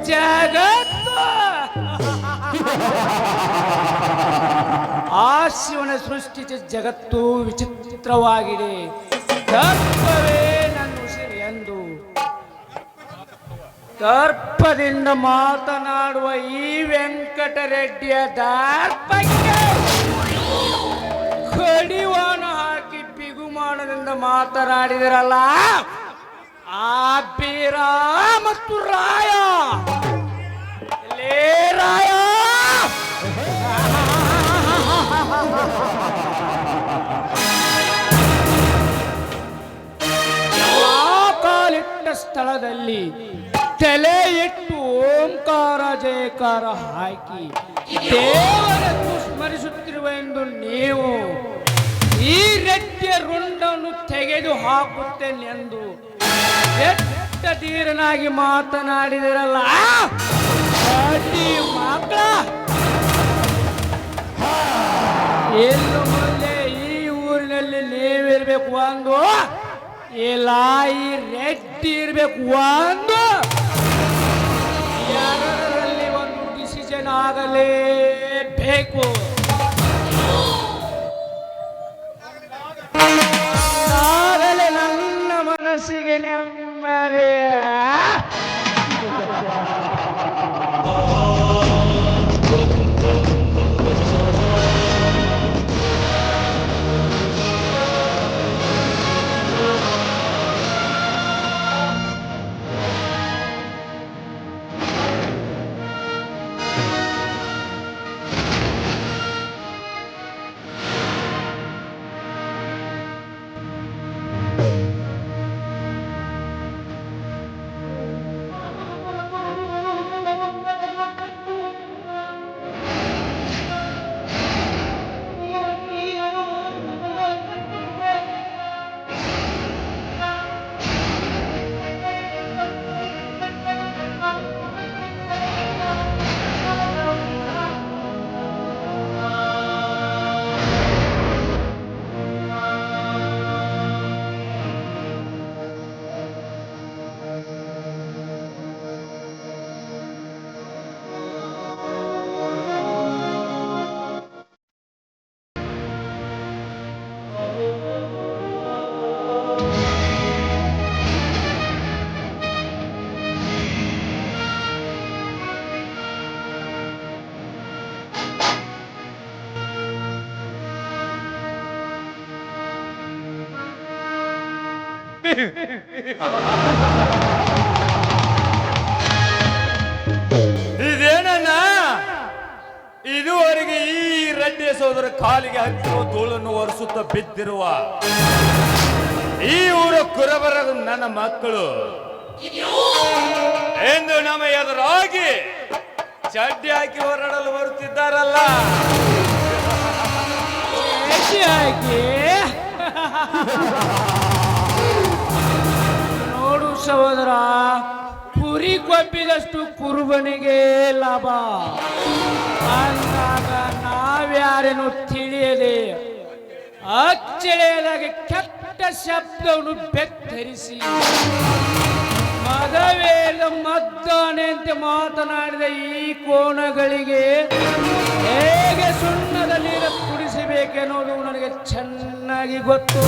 ಜಗತ್ತು ಆ ಶಿವನ ಸೃಷ್ಟಿತ ಜಗತ್ತು ವಿಚಿತ್ರವಾಗಿದೆ. ದರ್ಪವೇ ನನ್ನ ಉಸಿರು ಎಂದು ದರ್ಪದಿಂದ ಮಾತನಾಡುವ ಈ ವೆಂಕಟರೆಡ್ಡಿಯ ದರ್ಪಕ್ಕೆ ಕಡಿವಾಣ ಹಾಕಿ ಬಿಗುಮಾನದಿಂದ ಮಾತನಾಡಿದರಲ್ಲ ಆ ಬೀರ ಮತ್ತು ರಾಯ. ಲೇ ರಾಯ, ಕಾಲಿಟ್ಟ ಸ್ಥಳದಲ್ಲಿ ತಲೆ ಇಟ್ಟು ಓಂಕಾರ ಜಯಕಾರ ಹಾಕಿ ದೇವರನ್ನು ಸ್ಮರಿಸುತ್ತಿರುವ ಎಂದು ನೀವು ಈ ರೆಡ್ಡಿಯ ರುಂಡನ್ನು ತೆಗೆದು ಹಾಕುತ್ತೇನೆಂದು ಎಟ್ಟ ಧೀರನಾಗಿ ಮಾತನಾಡಿದಿರಲ್ಲ ಮಕ್ಕಳ. ಇನ್ನು ಮುಂದೆ ಈ ಊರಿನಲ್ಲಿ ನೀವಿರ್ಬೇಕು ಒಂದು, ಇಲ್ಲ ಈ ರೆಡ್ಡಿ ಇರ್ಬೇಕು ಒಂದು. ಎರಡರಲ್ಲಿ ಒಂದು ಡಿಸಿಷನ್ ಆಗಲೇಬೇಕು. ಆಗಲೇ ನನ್ನ ಮನಸ್ಸಿಗೆ ನೆಮ್ಮದಿ. ಇದೇನನ್ನ ಇದುವರೆಗೆ ಈ ರೆಡ್ಡಿ ಸೋದರ ಕಾಲಿಗೆ ಹತ್ತಿರುವ ಧೂಳನ್ನು ಒರೆಸುತ್ತಾ ಬಿದ್ದಿರುವ ಈ ಊರ ಕುರಬರ ನನ್ನ ಮಕ್ಕಳು ಎಂದು ನಮ್ಮ ಎದುರಾಗಿ ಚಡ್ಡಿ ಹಾಕಿ ಹೊರಡಲು ಬರುತ್ತಿದ್ದಾರಲ್ಲ. ನೋಡು ಸಹೋದರ, ಕುರಿ ಕೊಬ್ಬಿದಷ್ಟು ಕುರುಬನಿಗೆ ಲಾಭ ಅಂದಾಗ ನಾವ್ಯಾರೇನು ತಿಳಿಯದೆ ಅಚ್ಚಳಿಯದಾಗೆ ಕೆಟ್ಟ ಶಬ್ದವನ್ನು ಬೆತ್ತರಿಸಿ ಮದವೇದ ಮದ್ದಾನೆ ಅಂತ ಮಾತನಾಡಿದ ಈ ಕೋಣಗಳಿಗೆ ಹೇಗೆ ಸುಣ್ಣದ ನೀರು ಕುಡಿಸಬೇಕೆನ್ನೋದು ನನಗೆ ಚೆನ್ನಾಗಿ ಗೊತ್ತು.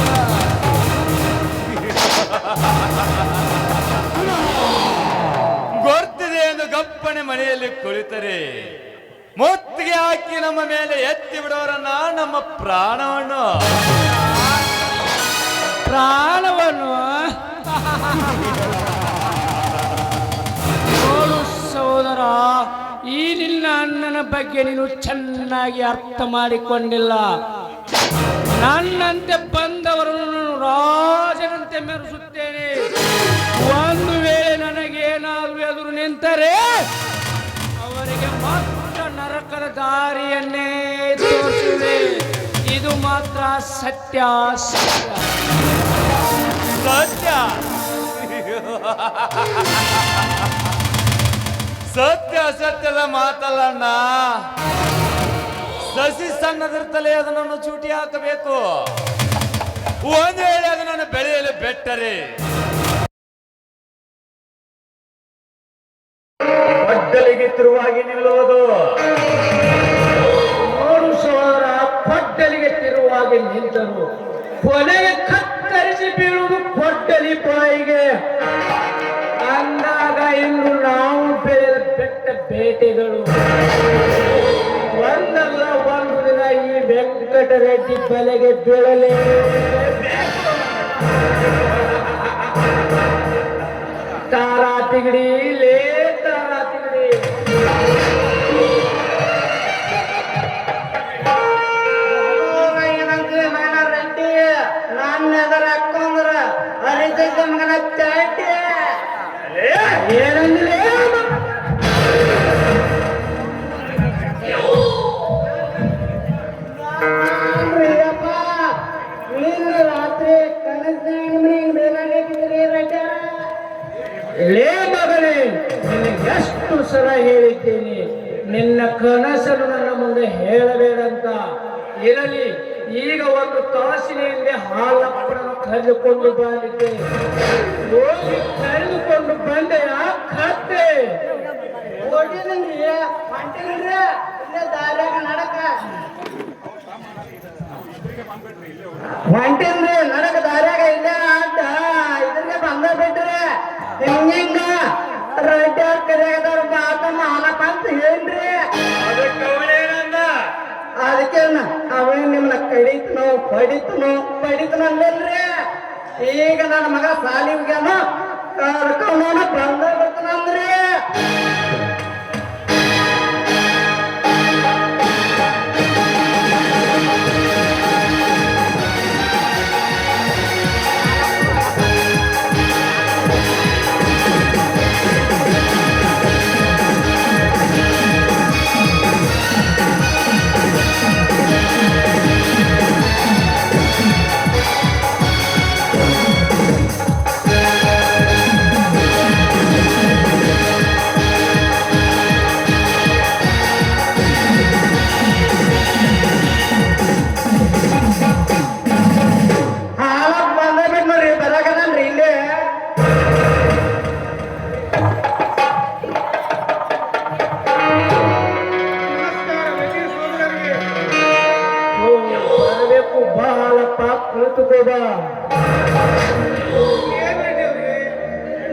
ಗೊತ್ತಿದೆ ಎಂದು ಗಪ್ಪನೆ ಮನೆಯಲ್ಲಿ ಕುಳಿತರೆ ಮುತ್ತಿಗೆ ಹಾಕಿ ನಮ್ಮ ಮೇಲೆ ಎತ್ತಿ ಬಿಡೋರನ್ನ ನಮ್ಮ ಪ್ರಾಣವನ್ನು ಪ್ರಾಣವನ್ನು ಅಣ್ಣನ ಬಗ್ಗೆ ನೀನು ಚೆನ್ನಾಗಿ ಅರ್ಥ ಮಾಡಿಕೊಂಡಿಲ್ಲ. ನನ್ನಂತೆ ಬಂದವರನ್ನು ರಾಜನಂತೆ ಮೆರೆಸುತ್ತೇನೆ. ಒಂದು ವೇಳೆ ನನಗೇನಾದರೂ ಎದುರು ನಿಂತರೆ ಅವರಿಗೆ ಮಾತ್ರ ನರಕದ ದಾರಿಯನ್ನೇ ತೋರಿಸುವೆ. ಇದು ಮಾತ್ರ ಸತ್ಯ. ಸತ್ಯ ಸತ್ಯ ಸತ್ಯದ ಮಾತಲ್ಲಣ್ಣ. ಸಸಿ ಸಣ್ಣದಿರ್ತಲೇ ಅದನ್ನು ಚೂಟಿ ಹಾಕಬೇಕು. ಒಂದು ವೇಳೆ ಅದನ್ನು ಬೆಳೆಯಲು ಬೆಟ್ಟರೆ ಪಡ್ಡಲಿಗೆ ತಿರುವಾಗಿ ನಿಲ್ಲುವುದು. ನೋಡು ಸೋದರ, ಪಡ್ಡಲಿಗೆ ತಿರುವಾಗಿ ನಿಂತರು ಕೊನೆಗೆ ಕತ್ತರಿಸಿ ಬೀಳುವುದು ಪಡ್ಡಲಿ ಬಾಯಿಗೆ. ಅಂದಾಗ ಇನ್ನು ನಾವು ಬೆಳೆದ ಬೆಟ್ಟ ಬೇಟೆಗಳು ಒಂದಲ್ಲ ಒಂದು ದಿನ ಈ ವೆಂಕಟರೆಡ್ಡಿ ಬಲೆಗೆ ಬೀಳಲೇ. ತಾರಾ ತಿಗಡಿ ಲೇ ತಾರಾ ತಿಗಡಿ. ಏನಂದ್ರೆ ಮಗನ ರೆಡ್ಡಿ, ನನ್ನ ಎದರ ಹಾಕೊಂಡ್ರ ಹರಿತೈತೆ ಮಗನ ಚಾಟಿ. ಏನಂದ್ರೆ ರಾತ್ರಿ ಲೇ ಮಗನೇ, ನಿನಗೆ ಎಷ್ಟು ಸಲ ಹೇಳಿದ್ದೇನೆ ನಿನ್ನ ಕನಸನ್ನು ನನ್ನ ಮುಂದೆ ಹೇಳಬೇಡಂತ. ಇರಲಿ, ಈಗ ಒಂದು ತಾಸಿನ ಹಿಂದೆ ಹಾಲಪ್ಪನನ್ನು ಕರೆದುಕೊಂಡು ಬಂದಿದ್ದೆ. ಹೋಗಿ ಕರೆದುಕೊಂಡು ಬಂದೆ. ಆ ಕತ್ತೆ ಓಡಿದ್ರಿ ಹೊಂಟಿಲ್ರಿ, ಇಲ್ಲೇ ದಾರ್ಯಾಗ ನಡಕ ಹೊಂಟಿಲ್ರಿ, ನಡಕ ದಾರ್ಯಾಗ ಇಲ್ಲೇ ಅಡ್ಡ ಇದ್ರಿಗೆ ಬಂದ ಬಿಟ್ರಿ. ಹಿಂಗ ರಡ್ಡಿ ಕರೆಯದವ್ರ ಬಾತಮ್ಮ ಹಾಲಪ್ಪ ಅಂತ ಹೇಳ್ರಿ. ಅದಕ್ಕೆ ಅವೇ ನಿಮ್ಮನ್ನ ಕಡಿತನೋ ಪಡಿತನೋ ಅಲ್ಲೇನ್ರಿ. ಈಗ ನನ್ನ ಮಗ ಸಾಲಿ ಹೋಗ್ಯಾನ, ಕರ್ಕೊಂಡವನ ಬಂದ ಬರ್ತಾನಂದ್ರಿ.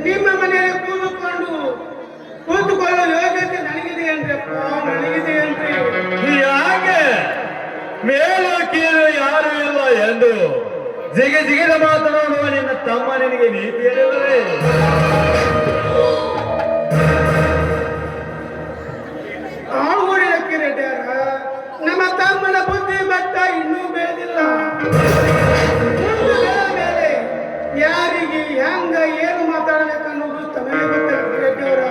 ನಿಮ್ಮ ಮನೆಯಲ್ಲಿ ಕೂತುಕೊಳ್ಳೋ ಯೋಗ್ಯತೆ ನನಗಿದೆ ಏನ್ರಪ್ಪ, ನನಗಿದೆ ಏನ್ರಿ? ಯಾಕೆ ಮೇಲು ಕೀಳು ಯಾರು ಇಲ್ಲ ಎಂದು ಜಿಗಿದ ಮಾತನಾಡುವ ನಿನ್ನ ತಮ್ಮ ನಿನಗೆ ನೀತಿ ಹೇಳಿಲ್ಲವೇ? ಆಗುಡಿಯಕ್ಕೆ ರೆಡ್ಯಾರ, ನಮ್ಮ ತಮ್ಮನ ಬುದ್ಧಿ ಮಟ್ಟ ಇನ್ನೂ ಬೆಳೆದಿಲ್ಲ. ಮೇಲೆ ಯಾರಿಗೆ ಹೆಂಗ ಏನು ಮಾತಾಡಬೇಕನ್ನೋದು ತಮಗೆ ಗೊತ್ತಾಗ್ತದೆ ರೆಡ್ಡಿಯವರ.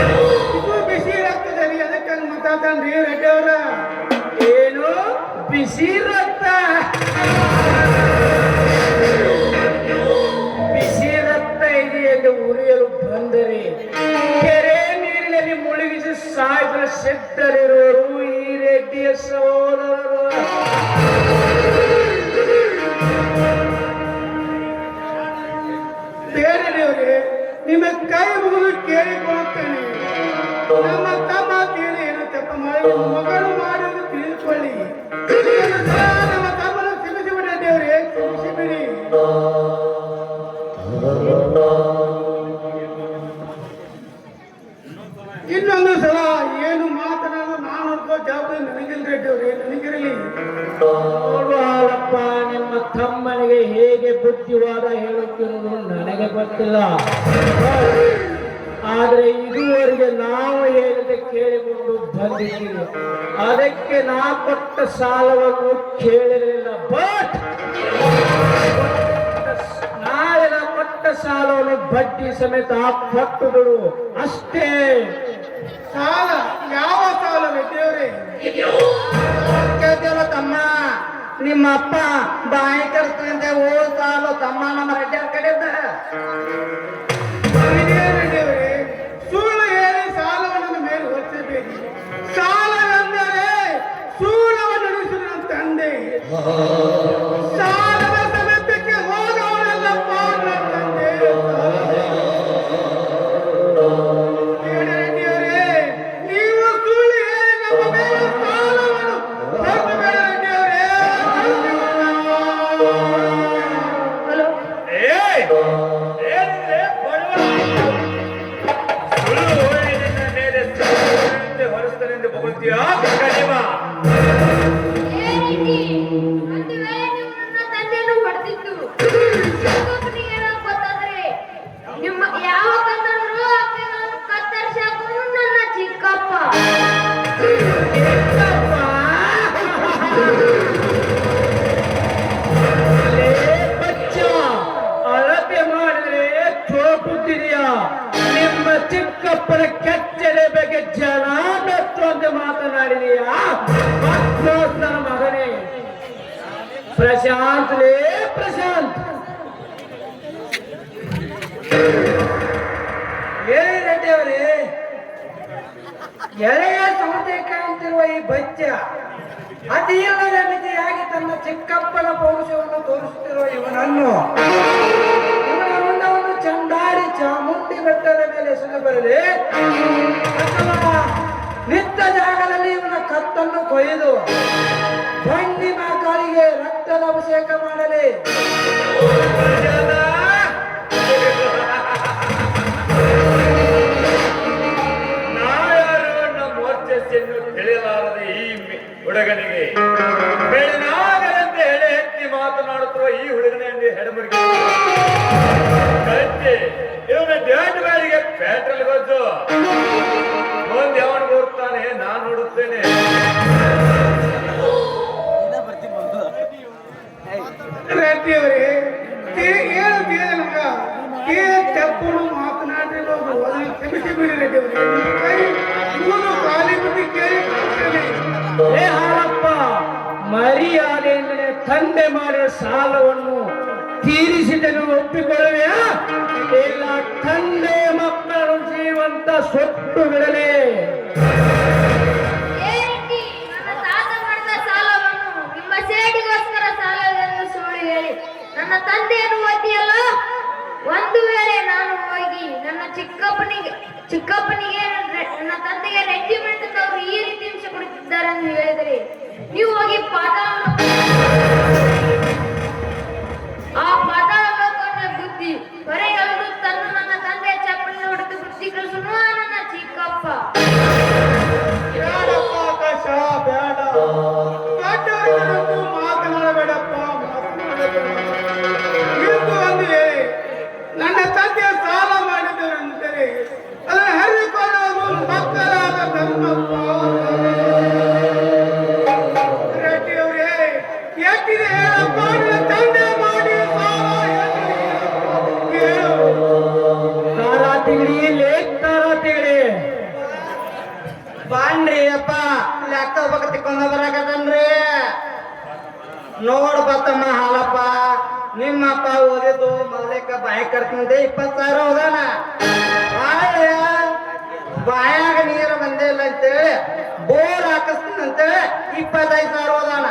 ಇದು ಬಿಸಿ ರಕ್ತದಲ್ಲಿ ಅದಕ್ಕೆ ಮಾತಾಡ್ತಾನ್ರಿ ರೆಡ್ಡಿಯವರ. ಏನು ಬಿಸಿ ರಕ್ತ? ಬಿಸಿ ರಕ್ತ ಇದೆ ಎಂದು ಉರಿಯಲು ಬಂದರೆ ಕೆರೆ ನೀರಿನಲ್ಲಿ ಮುಳುಗಿಸಿ ಸಾಯ್ದ ಸಿದ್ಧರಿರುವರು ಈ ರೆಡ್ಡಿಯ ಸಹೋದರರು. ಬೇರೆಯವರೇ, ನಿಮ್ಮ ಕೈ ಮುಗಿದು ಕೇಳಿಕೊಳ್ಳುತ್ತೇನೆ. ನಮ್ಮ ತಮ್ಮ ತೀರಿ ಏನು ತಪ್ಪ ಮಾಡಿ ಮಗಳು ಮಾಡುವುದು ತಿಳಿದುಕೊಳ್ಳಿ. ನಮ್ಮ ತಮ್ಮನ ಕ್ಷಮಿಸಿಬಿಡಿ ದೇವರೇ, ಕ್ಷಮಿಸಿಬಿಡಿ. ಇನ್ನೊಂದು ಸಲ ಏನು ಮಾತನಾಡಲು ನಾನು ನೋಡ್ಕೋ ಜವಾಬ್ದಾರಿ ನನಗಿಲ್ರಿ ದೇವ್ರೆ, ನನಗಿರಲಿ. ನೋಡುವಪ್ಪ, ನಿಮ್ಮ ತಮ್ಮನಿಗೆ ಹೇಗೆ ಬುದ್ಧಿವಾದ ಹೇಳುತ್ತಿರುವುದು ನನಗೆ ಗೊತ್ತಿಲ್ಲ. ಆದ್ರೆ ಇದುವರೆಗೆ ನಾವು ಹೇಳಿದ ಕೇಳಿಕೊಂಡು ಬಂದಿದ್ದೀವಿ. ಅದಕ್ಕೆ ನಾ ಕೊಟ್ಟ ಸಾಲವನ್ನು ಕೇಳಿರಲಿಲ್ಲ. ಬಟ್ ನಾಳೆ ನಾ ಕೊಟ್ಟ ಸಾಲವನ್ನು ಬಡ್ಡಿ ಸಮೇತ ಕೊಟ್ಟುಗಳು ಅಷ್ಟೇ. ಸಾಲ ಯಾವ ಸಾಲ ರೆಡ್ಡಿಯವರೇ? ಕೇಳ್ತೀವಲ್ಲ ತಮ್ಮ, ನಿಮ್ಮ ಅಪ್ಪ ಬಾಯಿ ಕರ್ಸ್ತಂತೆ ಓ ಸಾಲು ತಮ್ಮ ನಮ್ಮ ರೆಡ್ಡಿಯವ್ರ ಕಡೆಯಿಂದ. ರೆಡ್ಡಿಯವರೇ, ಸುಳ್ಳು ಹೇಳಿ ಸಾಲವನ್ನು ಮೇಲೆ ಹೊರಿಸಬೇಕು. ಸಾಲವೆಂದರೆ ಸೂಲವನ್ನು ನಡೆಸಿದ ನನ್ನ ತಂದೆ. ಸಾಲದ ಸಮೇತಕ್ಕೆ ಹೋದವನಲ್ಲಪ್ಪ ನನ್ನ ತಂದೆ. ರೆಡ್ಡಿಯವರೇ, ನೀವು ಸುಳ್ಳು ಹೇಳಿ ನಮ್ಮ ಮೇಲೆ ಸಾಲವನ್ನು ಹೊರಿಸಬೇಡ ರೆಡ್ಡಿಯವರೇ. ಹೊರಸ್ತನೆಂದು ಬಗುಳ್ತೀಯಾ ಕಡಿಮ? ಏ ರೀತಿ? ಒಂದು ವೇಳೆ ನೀವು ನನ್ನ ತಂದೆಯನ್ನು ಹೊಡೆದಿದ್ದು ಚಿಕ್ಕಪ್ಪನಿಗೆ ಏನಾದ್ರು ಗೊತ್ತಾದ್ರೆ ನಿಮ್ಮ ಯಾವ ಕತ್ತಂದ್ರು ಅಪ್ಪನನ್ನು ಕತ್ತರಿಸಿ ಹಾಕೋನು ನನ್ನ ಚಿಕ್ಕಪ್ಪ. ಬಚ್ಚ ಅಳತೆ ಮಾಡಿದ್ರೆ ಚೋಪುತ್ತಿದೆಯಾ? ನಿಮ್ಮ ಚಿಕ್ಕಪ್ಪನ ಕೆಚ್ಚಡೆ ಬಗ್ಗೆ ಜನ ಮೆಚ್ಚುವಂತೆ ಮಾತನಾಡಿದೆಯಾ? ನನ್ನ ಮಗನೇ ಪ್ರಶಾಂತ್ಲೇ ಪ್ರಶಾಂತ್. ಏನೇ ರೆಡ್ಡಿಯವರೇ, ಎಳೆಯ ಸೌತೆಕಾಯಿ ಅಂತಿರುವ ಈ ಬಚ್ಚ ಅತಿ ಇಲ್ಲದ ಮಿತಿಯಾಗಿ ತನ್ನ ಚಿಕ್ಕಪ್ಪನ ಪೌರುಷವನ್ನು ತೋರಿಸುತ್ತಿರುವ ಇವನನ್ನು ಇವನ ಮುಂದೆ ಒಂದು ಚಂಡಾಡಿ ಚಾಮುಂಡಿ ಬೆಟ್ಟದ ಮೇಲೆ ಎಸೆದು ಬರಲಿ ಅಥವಾ ನಿಂತ ಜಾಗದಲ್ಲಿ ಇವನ ಕತ್ತನ್ನು ಕೊಯ್ದು ಬಂಡಿನ ಕಾಲಿಗೆ ರಕ್ತದ ಅಭಿಷೇಕ ಮಾಡಲಿ. ನಾವ್ಯಾರು ನಮ್ಮ ವರ್ಚಸ್ಸನ್ನು ತಿಳಿಯಲಾರದ ಈ ಹುಡುಗನಿಗೆ ಬೆಳೆನಾಗದಂತೆ ಎಳೆ ಎತ್ತಿ ಮಾತನಾಡುತ್ತಿರುವ ಈ ಹುಡುಗನಿಗೆ ಹೆಡಮುರುಗಿ ಕಟ್ಟಿ ಇವನ ಡ್ಯಾಟ್ ಗಾಡಿಗೆ ಪೆಟ್ರೋಲ್ ಗೊತ್ತು ಮುಂದೆ ಯಾವನು ಬರ್ತಾನೆ ನಾನು ನೋಡುತ್ತೇನೆ. ರೆಡ್ಡಿಯವರೇ, ಏನು ತಿಳಿದ ಮಗ ತಪ್ಪು ಮಾತನಾಡಿರೋದು ಅದನ್ನು ಕ್ಷಮಿಸಿ ಬಿಡಿ ರೆಡ್ಡಿಯವರೇ. ಕೈ ಮೂರು ಕಾಲಿ ಬುದ್ಧಿ ಕೇಳಿಕೊಳ್ಳುತ್ತೇನೆ. ಏ ಹಾಳಪ್ಪ, ಮರ್ಯಾದೆಯಿಂದಲೇ ತಂದೆ ಮಾಡಿದ ಸಾಲವನ್ನು ತೀರಿಸಿದನು ಒಪ್ಪಿಕೊಳ್ಳುವೆಯಾ? ಇಲ್ಲ ತಂದೆ ಮಕ್ಕಳು ಜೀವಂತ ಸೊಟ್ಟು ಬಿಡಲೇ? ಏ ರೀತಿ? ನನ್ನ ತಾತ ಮಾಡಿದ ಸಾಲವನ್ನು ನಿಮ್ಮ ಸೇಡಿಗೋಸ್ಕರ ಸಾಲವೆಂದು ಸುಳ್ಳು ಹೇಳಿ ನನ್ನ ತಂದೆಯನ್ನು ಒದ್ದಿಯಲ್ಲ. ಒಂದು ವೇಳೆ ನಾನು ಹೋಗಿ ನನ್ನ ಚಿಕ್ಕಪ್ಪನಿಗೆ ನನ್ನ ತಂದೆಗೆ ರೆಜಿಮೆಂಟ್ ಅವರು ಈ ರೀತಿ ಹಿಂಸೆ ಕೊಡುತ್ತಿದ್ದಾರೆ ಎಂದು ಹೇಳಿದರೆ ನೀವು ಹೋಗಿ ಆ ಪಾತಾಳ ಲೋಕವನ್ನೇ ಬುದ್ಧಿ ಹೊರೆಗೆಳೆದು ತಂದು ನನ್ನ ತಂದೆಯ ಚಪ್ಪಲಿನ ಹೊಡೆದು ಬುದ್ಧಿ ಕಲಿಸುವ ನನ್ನ ಚಿಕ್ಕಪ್ಪ. ಬೇಡಪ್ಪ ಆಕಾಶ, ಬೇಡ. ದೊಡ್ಡವರಿಗೂ ಮಾತನಾಡಬೇಡಪ್ಪ, ಮಾತನಾಡಬೇಡ. ಇಂದು ಒಂದು ವೇಳೆ ನನ್ನ ತಂದೆ ಸಾಲ ಮಾಡಿದರೆಂದರೆ ಅದನ್ನು ಹರಿಕೊಳ್ಳುವುದು ಮಕ್ಕಳಾದ ಧರ್ಮಪ್ಪ. ರೆಡ್ಡಿಯವರೇ, ಎಷ್ಟಿದೆ ಹೇಳಪ್ಪ ನಿನ್ನ ತಂದೆ ಮಾಡಿ ಸಾಲ ಹೇಳು. ತಾರಾ ತಿಗಡಿ ತಾರಾ ತಿಗಡಿ ಬಾನ್ರಿ ಅಪ್ಪ, ಲೆಕ್ಕ ಬಗ್ಗೆ ತಿಕ್ಕೊಂಡ ಬರಾಕತ್ತನ್ರಿ. ನೋಡ್ ಬತ್ತಮ್ಮ ಹಾಲಪ್ಪ, ನಿಮ್ಮಪ್ಪ ಓದಿದ್ದು ಮೊದಲೇಕ ಬಾಯಿ ಕಟ್ತಂತೆ 20,000 ಹೋದಾನ. ಬಾಯಾಗ ನೀರು ಬಂದೇ ಇಲ್ಲ ಅಂತೇಳಿ ಬೋರ್ ಹಾಕಿಸ್ತೀನಿ ಅಂತೇಳಿ 25,000 ಹೋದಾನ.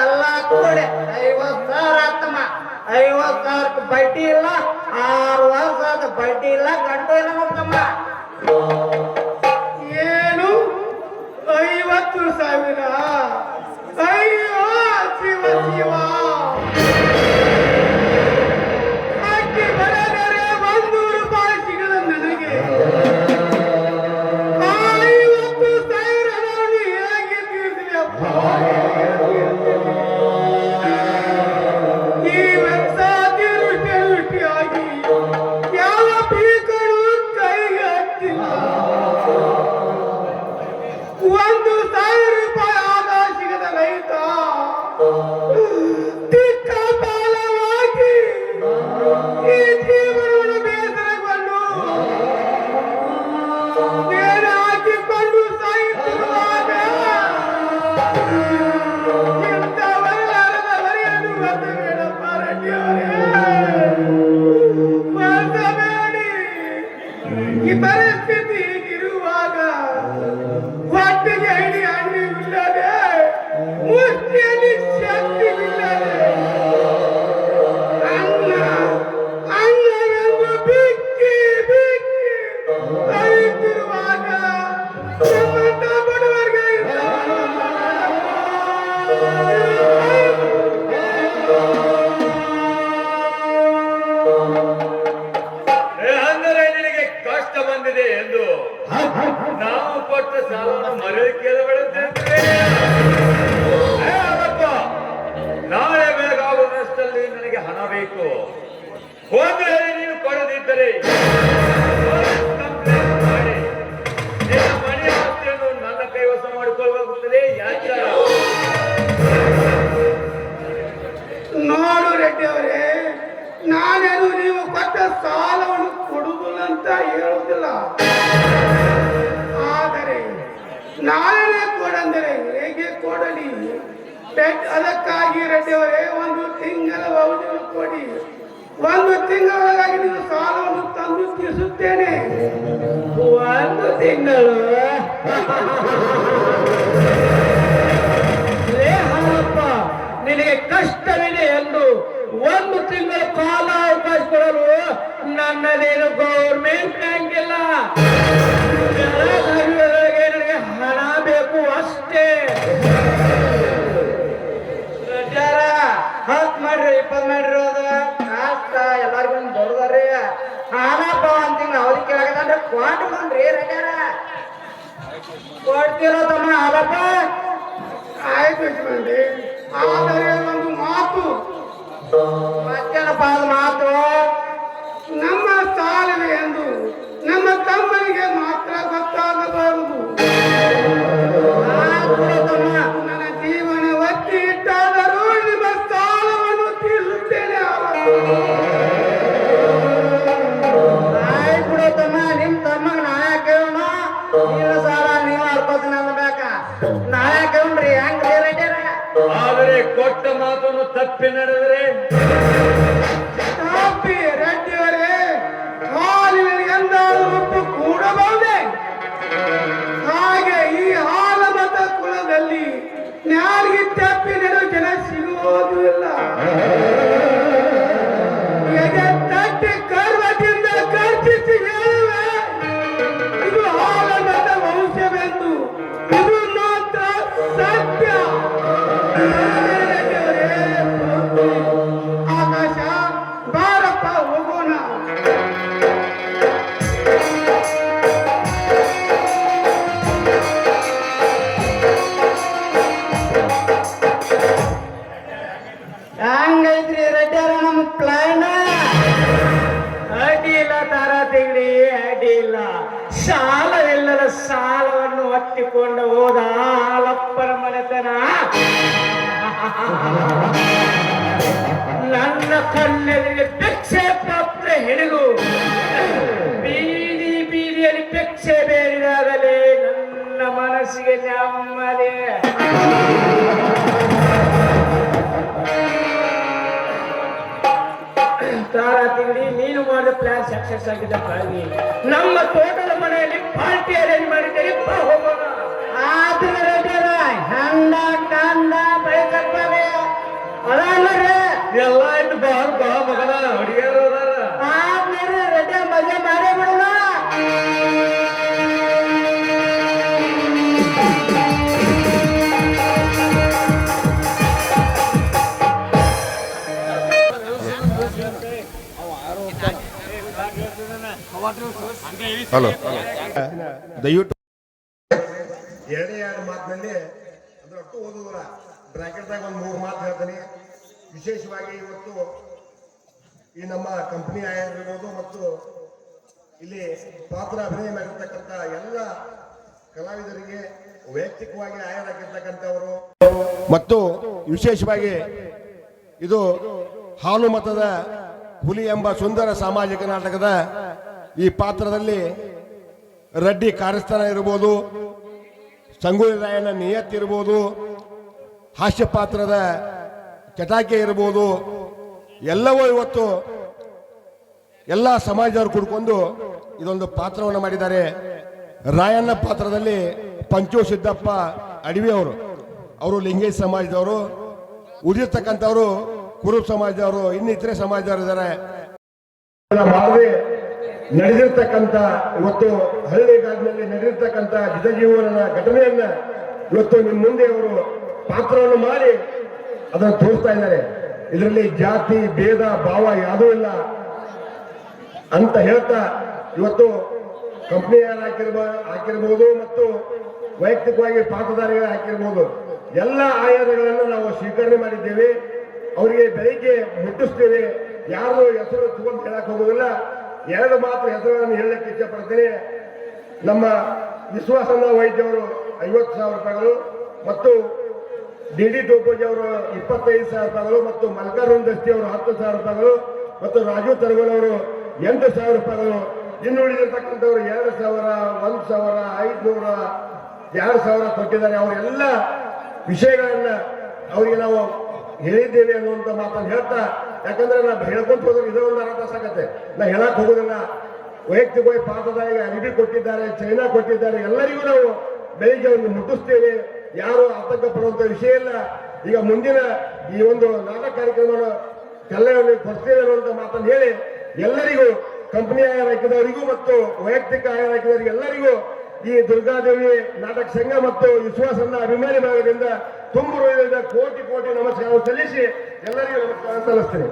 ಎಲ್ಲ ಕೂಡಿ 50,000 ಆತಮ್ಮ. 50,000 ಬಡ್ಡಿ ಇಲ್ಲ, 6 ವರ್ಷದ ಬಡ್ಡಿ ಇಲ್ಲ, ಗಂಟು ಇಲ್ಲ ನೋಡ್ತಮ್ಮ. ಏನು 50,000? ಅಯ್ಯೋ ಶಿವ ಶಿವ. ಅಕ್ಕಿ ಬರೆದರೆ 100 ರೂಪಾಯಿ ಸಿಗದ ನನಗೆ. 50,000 ಹಣವನ್ನು ಹೇಗೆ ತೀರಿಸಲಿ ಅಪ್ಪ? ಈ ವರ್ಷ ಅತಿವೃಷ್ಟಿಯಾಗಿ ಯಾವ ಪೀಕರು ಕೈಗೆ ತಿಕ್ಕ ಬಾಲವಾಗಿ ಈ ಜೀವನವನ್ನು ಬೇಸರಗೊಂಡು ನೇರ ಹಾಕಿಕೊಂಡು ಸಾಯುತ್ತಿರುವಾಗ ಇಂಥ ಬರಲಾರದ ಬರೆಯನ್ನು ಬರಬೇಡಪ್ಪ ರೆಡ್ಡಿಯವರೇ, ಬರಬೇಡಿ. ಈ ಪರಿಸ್ಥಿತಿ ಹೀಗಿರುವಾಗ ಹೊಟ್ಟೆಗೆ ಹಿಡಿ ಅನ್ನವಿಲ್ಲದೆ ಮುಷ್ಟಿಯಲ್ಲಿ ಶಕ್ತಿವಿಲ್ಲದೆ ಅನ್ನವೆಂದು ಬಿಕ್ಕಿ ಬಿಕ್ಕಿ ಅರಿತಿರುವಾಗ ನಮ್ಮಂತ ಬಡವರಿಗೆ ಅಂದರೆ ನಿನಗೆ ಕಷ್ಟ ಬಂದಿದೆ ಎಂದು ನಾವು ಕೊಟ್ಟ ಸಾಲವನ್ನು ಮರಳಿ ಕೇಳಬೇಡುತ್ತೇವೆ. ನಾಳೆ ಬೆಳಗಾಗುವುದಷ್ಟಲ್ಲಿ ನನಗೆ ಹಣ ಬೇಕು. ಒಂದು ವೇಳೆ ನೀನು ಕೊಡದಿದ್ದರೆ ಕಂಪ್ಲೇಂಟ್ ಮಾಡಿ ನಿನ್ನ ಮನೆ ಆಸ್ತಿಯನ್ನು ನನ್ನ ಕೈವಶ ಮಾಡಿಕೊಳ್ಳಬೇಕಾಗುತ್ತದೆ. ಯಾಕೆ ನೋಡು ರೆಡ್ಡಿ ಅವರೇ, ನಾನೇನು ನೀವು ಕೊಟ್ಟ ಸಾಲವನ್ನು ಕೊಡುವುದಿಲ್ಲ ಅಂತ ಹೇಳುವುದಿಲ್ಲ. ಆದರೆ ನಾಳೆ ಕೊಡಂದರೆ ಹೇಗೆ ಕೊಡಲಿ? ಅದಕ್ಕಾಗಿ ರೆಡ್ಡಿ ಅವರೇ ಒಂದು ತಿಂಗಳ ಅವಧಿ ಕೊಡಿ. ಒಂದು ತಿಂಗಳೊಳಗಾಗಿ ನೀವು ಸಾಲವನ್ನು ತಂದು ತೀರಿಸುತ್ತೇನೆ. ಒಂದು ತಿಂಗಳು ಹಾಳಪ್ಪ, ನಿನಗೆ ಕಷ್ಟವಿದೆ ಎಂದು ಒಂದು ತಿಂಗಳ ಕಾಲ ಅವಕಾಶ ಕೊಡಲು ನನ್ನದೇನು ಗೌರ್ಮೆಂಟ್ ಬ್ಯಾಂಕ್ ಇಲ್ಲ. ನನಗೆ ಹಣ ಬೇಕು ಅಷ್ಟೇ. ಹತ್ತು ಮಾಡ್ರಿ 20 ಮಾಡ್ರಿ ಅದು ಕಾಷ್ಟ ಎಲ್ಲಾರ್ಗು ದೊಡ್ಡದಾರ್ರಿ. ಹಾನಪ್ಪ ಒಂದ್ ತಿಂಗಳು ಅವಧಿ ಕೇಳಕಂದ್ರೆ ಕೊಟ್ಟು ಬಂದ್ರಿ ರೆಡ್ಯಾರ. ಕೊಡ್ತಿರೋ ತಮ್ಮ ಹಾಲಪ್ಪ? ಆಯ್ತು ಯಜಮಾನ್ರಿ, ಆದರೆ ಒಂದು ಮಾತು. ಮತ್ತೇನಪ್ಪ ಅದು ಮಾತು? ನಮ್ಮ ಸಾಲವೇ ಎಂದು ನಮ್ಮ ತಮ್ಮನಿಗೆ ಮಾತ್ರ ಗೊತ್ತಾಗಬಾರದು. ನನ್ನ ಜೀವನ ಒತ್ತಿ ಇಟ್ಟಾದರೂ ನಿಮ್ಮ ಸಾಲವನ್ನು ತೀರಿಸುತ್ತೇನೆ. ಆಯ್ತು ಬಿಡು ತಮ್ಮ, ನಿಮ್ ತಮ್ಮಗ ನಾಳೆ ಕೇಳೋಣ. ನೀವ ಸಾಲ ನೀವ ಹರ್ಕೋತೀನಿ ಅನ್ಬೇಕ. ನಾಳೆ ಕೇಳ್ರಿ ಹೆಂಗ್ರಿ ರೆಡ್ಯಾರ? ಆದರೆ ಕೊಟ್ಟ ಮಾತನ್ನು ತಪ್ಪಿ ನಡೆದರೆ ತಪ್ಪಿ ರೆಡ್ಡಿಯವರೇ, ಹಾಲಿನಲ್ಲಿ ಎಂದಾದರೂ ಉಪ್ಪು ಕೂಡಬಹುದೇ? ಹಾಗೆ ಈ ಹಾಲ ಮತ ಕುಲದಲ್ಲಿ ನ್ಯಾರಿಗೆ ತಪ್ಪಿ ನಡೆಯುವ ಜನ ಸಿಗುವುದೂ ಇಲ್ಲ. ಎದೆ ತಟ್ಟಿ ಗರ್ವದಿಂದ ಗರ್ಜಿಸಿ ಹೇಳುವೆ, ಇದು ಹಾಲ ಮತ ವಂಶವೆಂದು. ಇದು ಮಾತ್ರ ಸತ್ಯ. ಆಕಾಶ ಬಾರಪ್ಪ ಹೋಗೋಣ. ಹೆಂಗೈತ್ರಿ ರೆಡ್ಯಾರ ನಮ್ಮ ಪ್ಲಾನ್? ಅಡ್ಡಿಲ್ಲ ತಾರ ತಿಂಗಡಿ, ಅಡ್ಡಿಲ್ಲ. ಸಾಲವಿಲ್ಲದ ಸಾಲವನ್ನು ಒತ್ತಿಕೊಂಡು ಹೋದ ಹಾಲಪ್ಪನ ಮನೆತನ ನನ್ನ ಕಣ್ಣೆದುರಿಗೆ ಭಿಕ್ಷೆ ಪಾತ್ರ ಹಿಡಿದು ಬೀದಿ ಬೀದಿಯಲ್ಲಿ ಭಿಕ್ಷೆ ಬೇರಿದಾಗಲೇ ನನ್ನ ಮನಸ್ಸಿಗೆ ನೆಮ್ಮದಿ. ತಾರ ತಿಂಗಡಿ, ನೀನು ಮಾಡಿದ ಪ್ಲಾನ್ ಸಕ್ಸಸ್ ಆಗಿದ್ದಕ್ಕಾಗಿ ನಮ್ಮ ತೋಟದ ಮನೆಯಲ್ಲಿ ಪಾರ್ಟಿ ಅರೇಂಜ್ ಮಾಡಿದ್ದೇನೆ. ಬಾ ಹೋಗೋಣ. ಆದ್ರೆ ರೆಡ್ಯಾರ ಹೆಂಡ ಕಂಡ ಬೈಕಪ್ಪವೇ ಅದಲ್ಲರಿ ಎಲ್ಲ ಆಯ್ತು. ಬಾ ಬಾ ಮಗನ, ಹುಡುಗಿಯರು ಅದಾರ. ಆದ್ಮೇಲೆ ರೆಡ್ಯಾರ ಮಜಾ ಮಾಡೇ ಬಿಡೋಣ. ಹಲೋ, ದಯವಿಟ್ಟು ಎರಡೇ ಎರಡು ಮಾತಿನಲ್ಲಿ ಅಂದ್ರೆ ಅಷ್ಟು ಓದುವರ ಬ್ರಾಕೆಟ್ದಾಗ ಒಂದು 3 ಮಾತು ಹೇಳ್ತೀನಿ. ವಿಶೇಷವಾಗಿ ಇವತ್ತು ಈ ನಮ್ಮ ಕಂಪನಿ ಆಗಿರ್ಬೋದು ಮತ್ತು ಇಲ್ಲಿ ಪಾತ್ರ ಅಭಿನಯ ಮಾಡಿರ್ತಕ್ಕಂಥ ಎಲ್ಲ ಕಲಾವಿದರಿಗೆ ವೈಯಕ್ತಿಕವಾಗಿ ಆಯರಾಗಿರ್ತಕ್ಕಂಥವರು ಮತ್ತು ವಿಶೇಷವಾಗಿ ಇದು ಹಾಲು ಮತದ ಹುಲಿ ಎಂಬ ಸುಂದರ ಸಾಮಾಜಿಕ ನಾಟಕದ ಈ ಪಾತ್ರದಲ್ಲಿ ರೆಡ್ಡಿ ಕಾರ್ಯಸ್ಥಾನ ಇರ್ಬೋದು, ಸಂಗೊಳ್ಳಿ ರಾಯಣ್ಣ ನಿಯತ್ತಿರ್ಬೋದು, ಹಾಸ್ಯ ಪಾತ್ರದ ಚಟಾಕೆ ಇರ್ಬೋದು, ಎಲ್ಲವೂ ಇವತ್ತು ಎಲ್ಲ ಸಮಾಜದವರು ಕೂಡ್ಕೊಂಡು ಇದೊಂದು ಪಾತ್ರವನ್ನು ಮಾಡಿದ್ದಾರೆ. ರಾಯಣ್ಣ ಪಾತ್ರದಲ್ಲಿ ಪಂಚು ಸಿದ್ದಪ್ಪ ಅಡವಿ ಅವರು ಲಿಂಗೇಶ್ ಸಮಾಜದವರು, ಉಳಿದಿರ್ತಕ್ಕಂಥವರು ಕುರುಬ ಸಮಾಜದವರು, ಇನ್ನಿತರೆ ಸಮಾಜದವರು ಇದ್ದಾರೆ. ಮಾಡದೆ ನಡೆದಿರ್ತಕ್ಕಂಥ ಇವತ್ತು ಹಳ್ಳಿಗಾಡಿನಲ್ಲಿ ನಡೆದಿರ್ತಕ್ಕಂಥ ಜನಜೀವನ ಘಟನೆಯನ್ನ ಇವತ್ತು ನಿಮ್ಮ ಮುಂದೆ ಅವರು ಪಾತ್ರವನ್ನು ಮಾಡಿ ಅದನ್ನು ತೋರಿಸ್ತಾ ಇದ್ದಾರೆ. ಇದರಲ್ಲಿ ಜಾತಿ ಭೇದ ಭಾವ ಯಾವುದೂ ಇಲ್ಲ ಅಂತ ಹೇಳ್ತಾ ಇವತ್ತು ಕಂಪ್ನಿ ಹಾಕಿರ್ಬೋದು ಮತ್ತು ವೈಯಕ್ತಿಕವಾಗಿ ಪಾತ್ರಧಾರಿಗಳು ಹಾಕಿರ್ಬೋದು, ಎಲ್ಲ ಆಯಾಮಗಳನ್ನು ನಾವು ಸ್ವೀಕರಣೆ ಮಾಡಿದ್ದೇವೆ. ಅವರಿಗೆ ಬೆಳಿಗ್ಗೆ ಮುಟ್ಟಿಸ್ತೇವೆ. ಯಾರು ಹೆಸರು ತಗೊಂಡು ಹೇಳಕ್ ಹೋಗೋದಿಲ್ಲ. ಎರಡು ಮಾತ್ರ ಹೆಸರುಗಳನ್ನು ಹೇಳಲಿಕ್ಕೆ ಇಷ್ಟಪಡ್ತೇನೆ. ನಮ್ಮ ವಿಶ್ವಾಸನ ವೈದ್ಯವರು 50,000 ರೂಪಾಯಿಗಳು ಮತ್ತು ಡಿ ಟೋಪೋಜಿ ಅವರು 25,000 ರೂಪಾಯಿಗಳು ಮತ್ತು ಮಲ್ಕಾರುಣ್ ದಸ್ತಿ ಅವರು 10,000 ರೂಪಾಯಿಗಳು ಮತ್ತು ರಾಜು ತರಗೋಲ್ ಅವರು 8,000 ರೂಪಾಯಿಗಳು. ಇನ್ನು ಉಳಿದಿರ್ತಕ್ಕಂಥವ್ರು 2,000, 1,000, 500, 2,000 ಕೊಟ್ಟಿದ್ದಾರೆ. ಅವರೆಲ್ಲ ವಿಷಯಗಳನ್ನ ಅವರಿಗೆ ನಾವು ಹೇಳಿದ್ದೇವೆ ಅನ್ನುವಂಥ ಮಾತನ್ನು ಹೇಳ್ತಾ, ಯಾಕಂದ್ರೆ ನಾವು ಹೇಳ್ಕೊಂತ ಹೋದ್ರೆ ಇದೇ ಒಂದು ಅರ್ಥ ಸಾಕತ್ತೆ. ನಾ ಹೇಳಕ್ ಹೋಗೋದಿಲ್ಲ. ವೈಯಕ್ತಿಕವಾಗಿ ಪಾತ್ರಧಾರಿಗೆ ಅರಿವಿ ಕೊಟ್ಟಿದ್ದಾರೆ, ಚೈನಾ ಕೊಟ್ಟಿದ್ದಾರೆ. ಎಲ್ಲರಿಗೂ ನಾವು ಬೆಳಿಗ್ಗೆ ಒಂದು ಮುಟ್ಟಿಸ್ತೇವೆ. ಯಾರು ಆತಂಕ ಪಡುವಂತ ವಿಷಯ ಇಲ್ಲ. ಈಗ ಮುಂದಿನ ಈ ಒಂದು ನಾಟಕ ಕಾರ್ಯಕ್ರಮ ಕಲ್ಯಾಣ ಕೊಡ್ತೇವೆ ಅನ್ನುವಂಥ ಮಾತನ್ನು ಹೇಳಿ ಎಲ್ಲರಿಗೂ ಕಂಪನಿ ಆಯರ್ ಹಾಕಿದವರಿಗೂ ಮತ್ತು ವೈಯಕ್ತಿಕ ಆಯರ್ ಹಾಕಿದವರಿಗೆ ಎಲ್ಲರಿಗೂ ಈ ದುರ್ಗಾದೇವಿ ನಾಟಕ ಸಂಘ ಮತ್ತು ವಿಶ್ವಾಸನ್ನ ಅಭಿಮಾನಿ ಭಾಗದಿಂದ ತುಂಬು ಹೃದಯದಿಂದ ಕೋಟಿ ಕೋಟಿ ನಮಸ್ಕಾರ ಸಲ್ಲಿಸಿ ಎಲ್ಲರಿಗೂ ನಮಸ್ಕಾರ ಸಲ್ಲಿಸ್ತೇನೆ.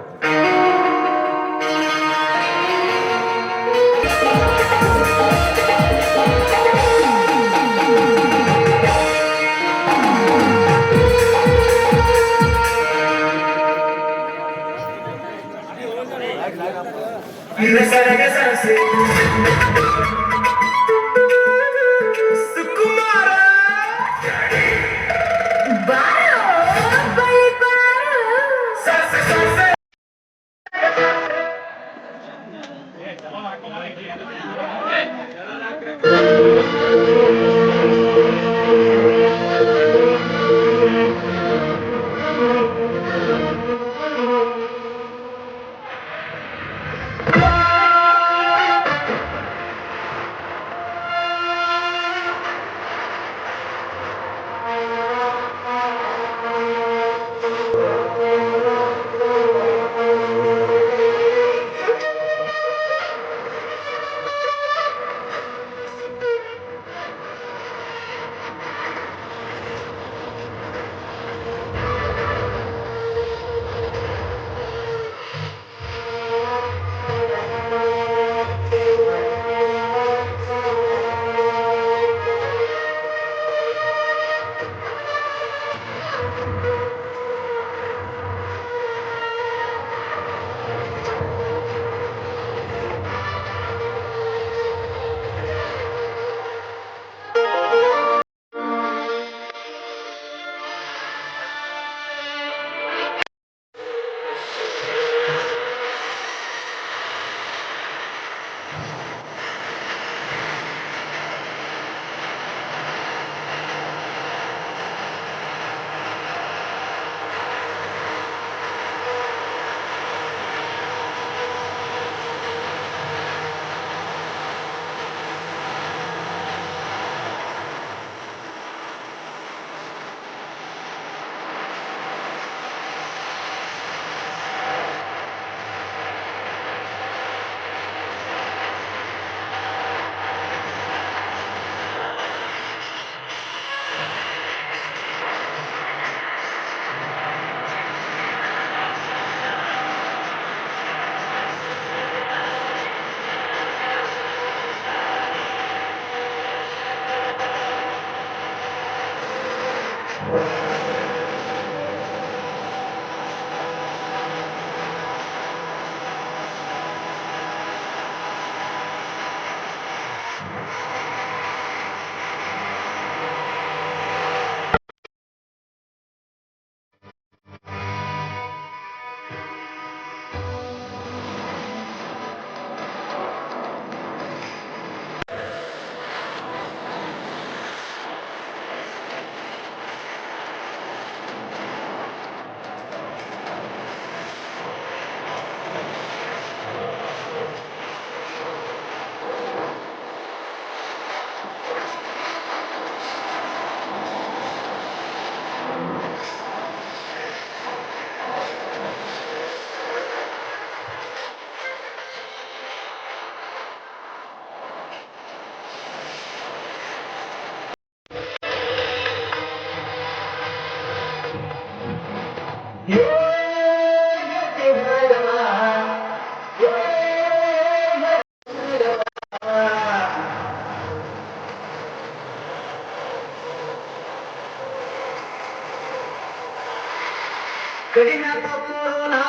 ಕಡಿನಾಥ ಕೊರೋನಾ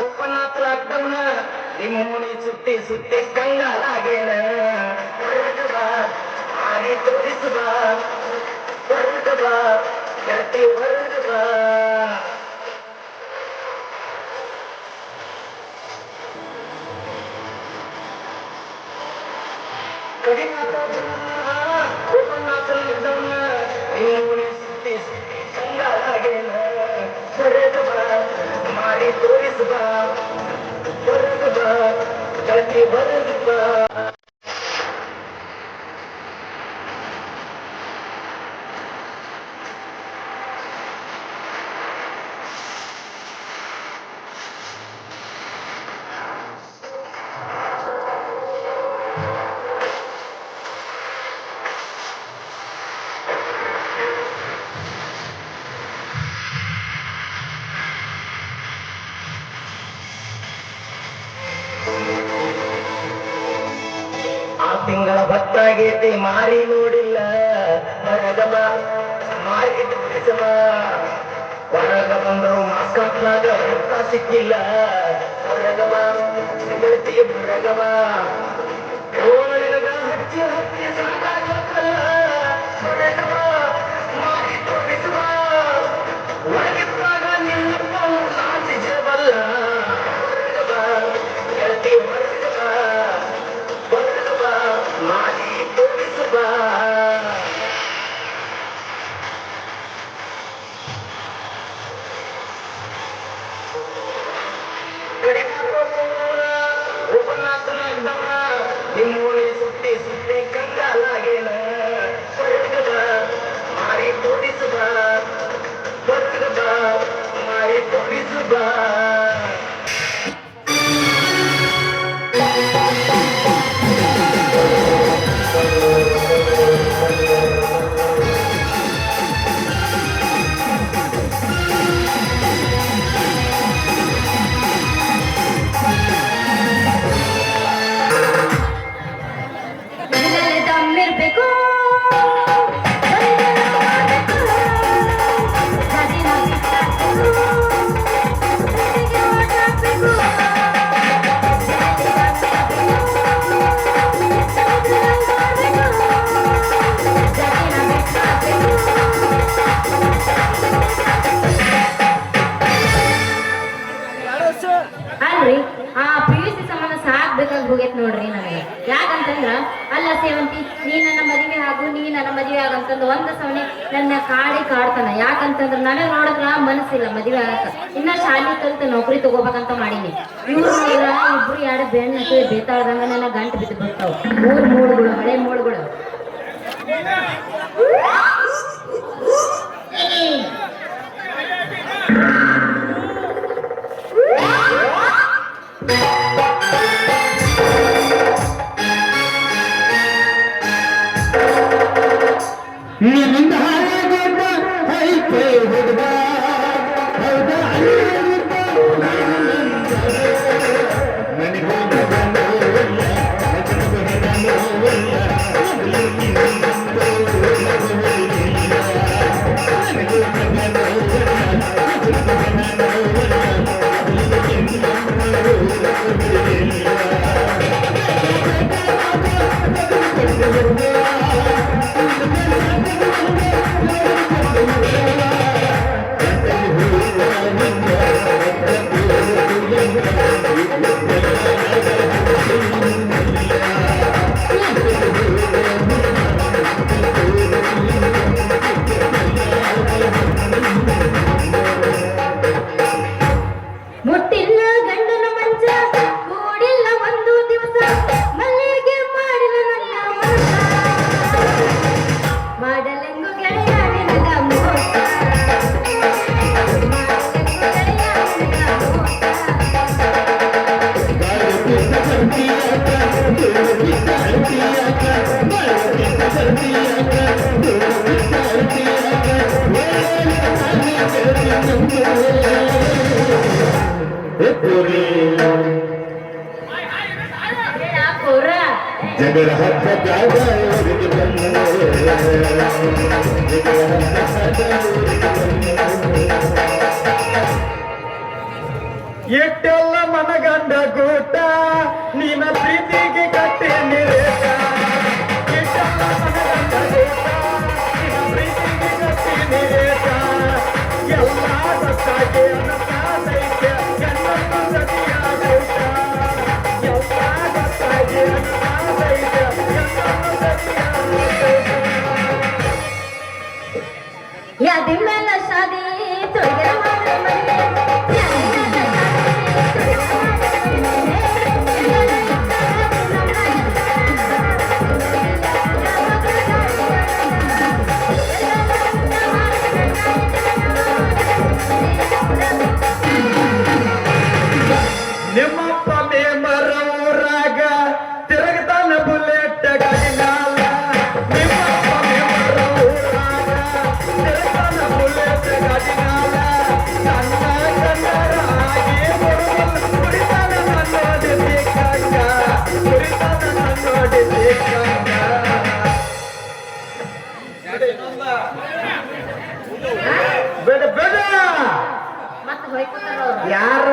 ಓಪನಾಥ ಲಾಕ್ಡೌನ್ ನಿಮ್ಮ ಮುನಿ ಸುತ್ತಿ ಸುತ್ತಿ ಕಂಗಾಲಾಗೇನ ಹೊರಗೆ ಬಾ ಆಗಿ ತೋರಿಸು ಬಾ ಹೊರಗೆ ಬಾ ಗೆಳತಿ ಹೊರಗೆ ಬಾ ಕಡಿನಾಥ ಕೊರೋನಾ ಓಪನಾಥ ಲಾಕ್ಡೌನ್ ನಿಮ್ಮ ಮುನಿ ಸುತ್ತಿ ಸುತ್ತಿ ಕಂಗಾಲಾಗೇನ ಹೊರಗೆ ಬಾ ಮಾಡಿ ತೋರಿಸು ಬಾ ಹೊರಗೆ ಬಾ ಗೆಳತಿ ಹೊರಗೆ ಬಾ ತಿಂಗಳ ಭತ್ತಾಗೈತಿ ಮಾರಿ ನೋಡಿಲ್ಲ ಹೊರಗಬ ಮಾರಿ ತೋರಿಸಬ ಹೊರಗ ಬಂದರು ಮಾಸ್ಕ್ ಹಾಕ್ಲಾಗ ರೊಕ್ಕ ಸಿಕ್ಕಿಲ್ಲ ಹೊರಗಬ ಗೆಳತಿ ಹೊರಗಬ ಓಳಿನಗ ಹಚ್ಚಿ ಹಚ್ಚಿ ಸಾಕಾಗಲ್ಲ ಹೊರಗಬ ಮಾರಿ ತೋರಿಸಬ ಒಳಗಿದ್ದಾಗ ನಿನ್ನಪ್ಪ ಸಾಧಿಸಬಲ್ಲ ಹೊರಗಬ ಗೆಳತಿ ಹೊರಗಬ ಮಾರಿ ತೋರಿಸು ಬಾ ನಿಮ್ಮೂರಿ ಸುತ್ತಿ ಸುತ್ತಿ ಕಂಗಾಲಾಗೇನ ಹೊರಗೆ ಬಾ ಮಾರಿ ತೋರಿಸು ಬಾ ಹೊರಗೆ ಬಾ ಮಾರಿ ತೋರಿಸು ಬಾ ದಮ್ಮಿರ್ಬೇಕು ಅಲ್ರಿ ಆ PUC ಸಂಬಂಧ ಸಾಕ್ಬೇಕಾಗಿ ಹೋಗೈತ್ ನೋಡ್ರಿ ನನಗೆ. ಯಾಕಂತಂದ್ರ ಅಲ್ಲ ಸೇವಂತಿ ನೀ ನನ್ನ ಮದುವೆ ಆಗು ನೀ ನನ್ನ ಮದುವೆ ಆಗಂತಂದು ಒಂದ ಸವಣಿ ನನ್ನ ಕಾಡ್ತಾನ. ಯಾಕಂತಂದ್ರ ನನಗ್ ನೋಡಿದ್ರ ಮನಸ್ಸಿಲ್ಲ ಮದುವೆ ಆಗಕ್ಕ. ಇನ್ನ ಶಾಲಿ ಕಲ್ತು ನೌಕರಿ ತಗೋಬೇಕಂತ ಮಾಡೀನಿ. ಇವ್ರು ನೋಡಿದ್ರ ಇಬ್ರು ಎರಡು ಬೆಣ್ಣ ಬೇತಾಳ್ದಂಗ ನನ್ನ ಗಂಟು ಬಿದ್ದು ಬರ್ತಾವ. ಮೂಳುಗಳು ಹಳೆ ಮೂಳುಗಳು. ನನಗೆ ಪೂರ ಜಗಳ ಹಬ್ಬದಾಗ ಊರಿಗೆ ಬಂದೆ. ಎಟ್ಟೆಲ್ಲ ಮನಗಂಡ ಗೂಟ ನಿನ್ನ ಪ್ರೀತಿಗೆ ಕಟ್ಟಿ ನಿರೇಟ. ಎಟ್ಟೆಲ್ಲ ಮನಗಂಡ ಗೂಟ ನಿನ್ನ ಪ್ರೀತಿಗೆ ಕಟ್ಟಿ ನಿರೇಟ. ಎಲ್ಲ ಗೊತ್ತಾಗಿ ಅನ್ನಸಾದೈತೆ ಎಲ್ಲನ್ನು ಸತಿಯಾಗೈತ. ಎಲ್ಲ ಗೊತ್ತಾಗಿ ಅನ್ನಸಾದೈತೆ ಎಲ್ಲನ್ನು ಸತಿಯಾಗೈತ. ಯಾದಿ ಮೇಲ ಶಾದಿ ತೊಯ್ಗೆ ಮಾಡ ಮನೆ ನಿಮ್ಮಪ್ಪ ಮೇಮರ ಊರಾಗ ತಿರುಗತಾನ ಬುಲೆಟ್ ಗಾಡಿನಾಲ. ನಿಮ್ಮಪ್ಪ ಮೇಮರ ಊರಾಗ ತಿರುಗತಾನ ಬುಲೆಟ್ ಗಾಡಿನಾಲ. ನನ್ನ ಕನ್ನಡ ಆಗಿ ಕುಡಿತಾನ ನನ್ನೋಡಿ ಸಿಕ್ಕಂಗ. ಕುಡಿತಾನ ನನ್ನೋಡಿ ಸಿಕ್ಕಂಗ. ಬೇಡ ಬೇಡ ಮತ್ತೆ ಹೋಯ್ಕೊತಾರ ಅವ್ರು. ಯಾರ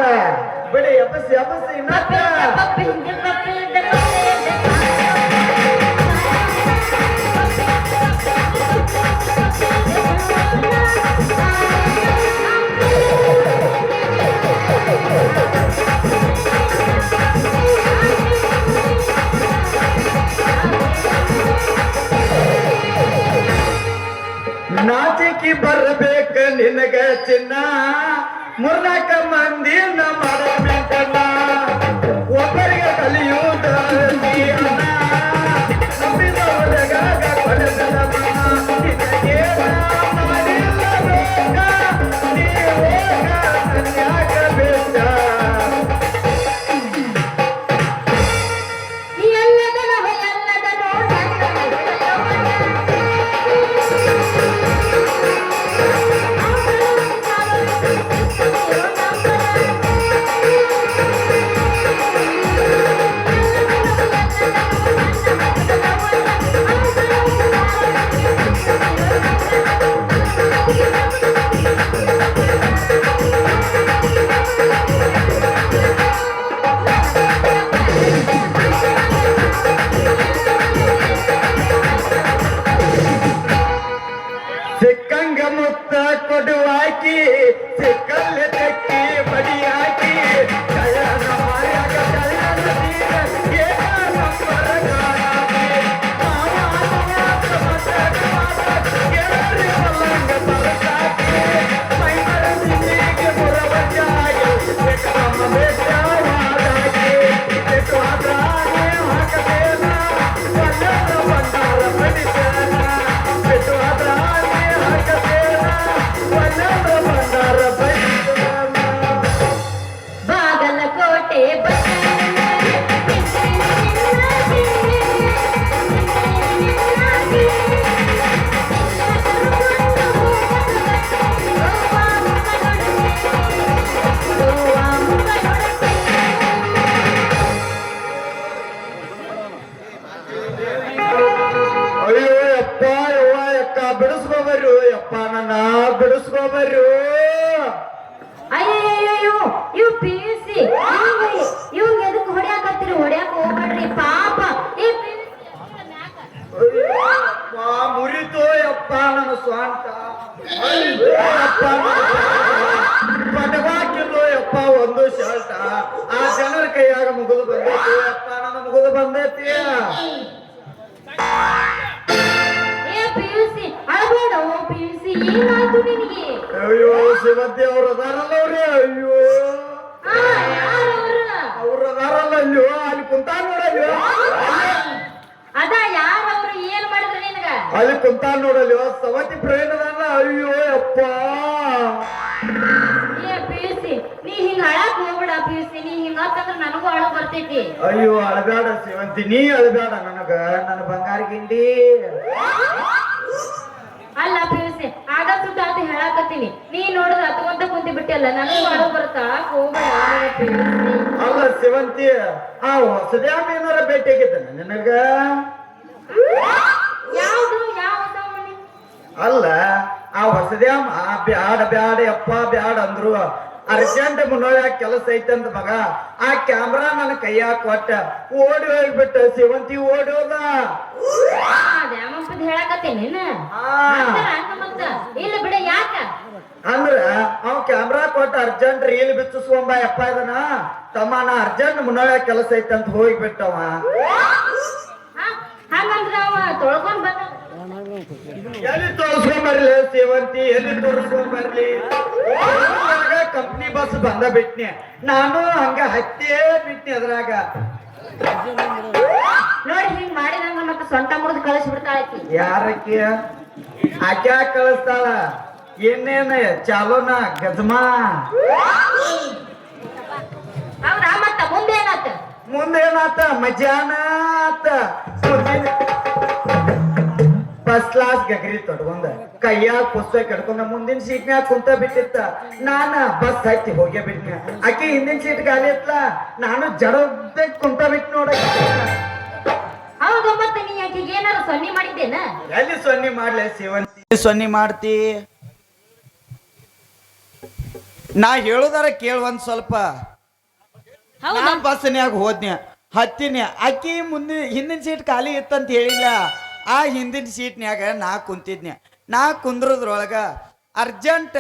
ಬಿಡಿ ಎಬ್ಬಸಿ ಎಬ್ಬಸಿ ಇನ್ನೊಬ್ಬ. ನಾಚಿಕಿ ಬರ್ಬೇಕ ನಿನಗ ಚಿನ್ನ. ಮೂರ್ನಾಕ ಮಂದಿನ ಮಾಡಬೇಕಲ್ಲ. ಒಬ್ಬರಿಗೆ ಕಲಿಯುವುದ ಜೀವನ. ನಂಬಿದವರಿಗ ಕೊಡದಲ್ಲ ಮನ. ನಿನಗೇನ ಮಾಡಿಲ್ಲ ಬೇಕ. ನೀ ಹೋಗ ನನ್ಯಾಕ ಬೇಕ. ಸಿಕ್ಕಂಗ ಮುತ್ತ ಕೊಡುವಾಕಿ ಸಿಕ್ಕಲ್ಲಿ ತೆಕ್ಕಿ ಬಡಿ ಹಾಕಿ. ಕಳ್ಳನ ಮಾರ್ಯಾಗ ಕಳ್ಳನ ತೀರ ಏನ ನಂಬರ ಕಾಣಾಗಿ. ಕೇಳಿ ಮಲ್ಲಂಗ ತರಸಾಕಿ. ಮೈಮರ ಸಿಂಗಿಗೆ ಮುರವಜಾಗಿ ನಮ್ಮ ಬೇಟವಾದಾಗಿ. ಬಿಟ್ಟು ಆದ್ರಾಗೆ ಹಾಕಬೇನ ಕಳ್ಳನ ಬಂಡಾರ ಬಡಿಸೇನ. ಬಿಟ್ಟು ಆದ್ರಾಗೆ ಹಾಕಬೇನ ಕಳ್ಳನ ಬಂಡಾರ ಬಡಿಸೇನ. ಬಾಗಲಕೋಟೆ ಅಯ್ಯೋ ಯಪ್ಪ ಯವ್ವ ಯಕ್ಕ ಬಿಡಿಸ್ಕೋಬರು. ಯಪ್ಪ ನನ್ನ ಬಿಡಿಸ್ಕೋಬರು. ಅಯ್ಯಯ್ಯೋ ಇವ್ PUC ಇವಂಗ ಎದಕ್ ಹೊಡ್ಯಾಕತ್ತೀರಿ? ಹೊಡ್ಯಾಕ ಹೋಗ್ಬೇಡ್ರಿ ಪಾಪ. ಈ ಯಪ್ಪ ಮುರಿತು ಯಪ್ಪ ನನ್ನ ಸ್ವಂತ. ಯಪ್ಪ ಪಟವಾಕಿಲ್ಲ ಯಪ್ಪ ಒಂದು ಶರ್ಟ. ಆ ಜನರ ಕೈಯಾಗ ಮುಗಿದು ಬಂದೈತಿ ಯಪ್ಪ. ನನ್ನ ಮುಗಿದು ಬಂದೈತಿ. PUC ಅಳಬೇಡ. PUC ಏನಾಯ್ತು ನಿನಗೆ? ಅಯ್ಯೋ ಶಿವದ್ದಿ ಅವ್ರ ಅದಾರಲ್ಲ ಅವ್ರಿ. ಅಯ್ಯೋ ಯಾರವ್ರ? ಅವ್ರ ಅದಾರಲ್ಲ. ಅಯ್ಯೋ ಅಲ್ಲಿ ಕುಂತಾರ ನೋಡಲ್ವ. ಅದ ಯಾರವ್ರು? ಏನ್ ಮಾಡಿದ್ರು ನಿನಗ? ಅಲ್ಲಿ ಕುಂತಾರ ನೋಡಲ್ವ. ಸವತಿ ಪ್ರಯಾಣದಲ್ಲ. ಅಯ್ಯೋ ಯಪ್ಪ. PUC ನೀ ಹಿಂಗ ಅಳಕ್ ಹೋಗ್ಬೇಡ. PUC ನೀ ಹಿಂಗ ಅಂತಂದ್ರ ನನಗೂ ಅಳ ಬರ್ತೈತಿ. ಅಯ್ಯೋ ಅಳಬೇಡ ಶಿವಂತಿ, ನೀ ಅಳಬೇಡ. ನನಗ ನನ್ನ ಬಂಗಾರ ಗಿಂಡಿ. ಅಲ್ಲ ಪಿಯುಸಿ ಆಗ ಸುತ್ತ ಅಂತ ಹೇಳಾಕತ್ತೀನಿ ನೀ ನೋಡಿದ್ರ ಅತ್ಕೊಂತ ಕುಂತಿ ಬಿಟ್ಟಿಲ್ಲ ನನಗೆ ಮಾಡೋ ಬರ್ತಾ ಹೋಗ್ಬೇಡ ಪಿಯುಸಿ. ಅಲ್ಲ ಸೇವಂತಿ ಆ ಹೊಸದ್ಯಾಮ ಏನಾರ ಭೇಟಿಯಾಗಿದ್ದಾನೆ ನಿನಗ? ಯಾವ್ದು ಯಾವ ಸಾಮಾನ್ಯ? ಅಲ್ಲ ಆ ಹೊಸದ್ಯಾಮ ಬ್ಯಾಡ ಬ್ಯಾಡ ಯಪ್ಪ ಬ್ಯಾಡ ಅಂದ್ರು ಅರ್ಜೆಂಟ್ ಮುನ್ನೋಳ್ಯಾಗ ಕೆಲಸ ಐತಂದ ಮಗ ಆ ಕ್ಯಾಮ್ರಾ ನನ್ನ ಕೈಯಾಗ ಕೊಟ್ಟ ಓಡಿ ಹೋಗ್ಬಿಟ್ಟ ಸೇವಂತಿ ಓಡಿ ಹೋದ. ದ್ಯಾಮಪ್ಪದ ಹೇಳಾಕತ್ತೀನಿ ಆ. ಮತ್ತ ಇಲ್ಲ ಬಿಡ ಯಾಕ ಅಂದ್ರ ಅವ್ ಕ್ಯಾಮ್ರಾ ಕೊಟ್ಟ ಅರ್ಜೆಂಟ್ ರೀಲ್ ಬಿಚ್ಚಿಸ್ಕೊಂಬ ಯಪ್ಪ ಇದನ ತಮ್ಮ ನಾ ಅರ್ಜೆಂಟ್ ಮುನ್ನೋಳ್ಯಾಗ ಕೆಲಸ ಐತಂತ ಹೋಗ್ಬಿಟ್ಟವ. ಹಂಗಂದ್ರ ಅವ ತೊಳ್ಕೊಂಡ್ ಬಂದ ಎಲ್ಲಿ ತೋರಿಸ್ಕೊಂಡ್ ಬರ್ಲಿ ಸೇವಂತಿ ಎಲ್ಲಿ ತೋರಿಸ್ಕೊಂಡ್ ಬರ್ಲಿ ಕಂಪ್ನಿ ಬಸ್ ಬಂದ ಬಿಟ್ನಿ ನಾನು ಹಂಗ ಹತ್ತೇ ಬಿಟ್ನಿ ಅದ್ರಾಗ. ನೋಡಿ ಹಿಂಗ್ ಮಾಡಿದಂಗ ಮತ್ತ ಸೊಂಟ ಮುರಿದು ಕಳಿಸಿ ಬಿಡ್ತಾಳಕಿ. ಯಾರಕ್ಕೆ ಆಕೆ ಕಳಿಸ್ತಾಳ ಏನೇನ ಚಾಲೋನ ಗಜಮಾ. ಹೌದಾ ಮತ್ತ ಮುಂದೆ ಏನಾತ? ಮುಂದೇನಾತ ಮಜಾನ ಆತ ಫಸ್ಟ್ ಕ್ಲಾಸ್ ಗಗರಿ ತೊಡ್ಕೊಂಡ ಕೈಯಾಗ ಪುಸ್ತಕ ಹಿಡ್ಕೊಂಡ ಮುಂದಿನ ಸೀಟ್ನ್ಯಾಗ ಕುಂತ ಬಿಟ್ಟಿತ್ತ ನಾನ ಬಸ್ ಹತ್ತಿ ಹೋಗೇ ಬಿಟ್ನ ಆಕಿ ಹಿಂದಿನ ಸೀಟ್ ಗಾಲಿ ಇತ್ಲ ನಾನು ಜಡದ ಕುಂತ ಬಿಟ್ಟು ನೋಡ. ಹೌದು ಮತ್ತೆ ನೀ ಆಕಿಗೆ ಏನಾರ ಸೊನ್ನಿ ಮಾಡಿದ್ದೇನ? ಎಲ್ಲಿ ಸೊನ್ನಿ ಮಾಡ್ಲೆ ಸೇವಂತಿ ಸೊನ್ನಿ ಮಾಡ್ತಿ? ನಾ ಹೇಳುದಾರ ಕೇಳ ಒಂದ್ ಸ್ವಲ್ಪ. ನಾ ಬಸ್ನ್ಯಾಗ ಹೋದ್ನ್ಯ ಹತ್ತಿನ ಆಕಿ ಮುಂದೆ ಹಿಂದಿನ ಸೀಟ್ ಖಾಲಿ ಇತ್ತಂತ ಹೇಳಿಲ್ಲ. ಆ ಹಿಂದಿನ ಸೀಟ್ನ್ಯಾಗ ನಾ ಕುಂತಿದ್ನ್ಯ. ನಾ ಕುಂದ್ರದ್ರೊಳಗ ಅರ್ಜೆಂಟ್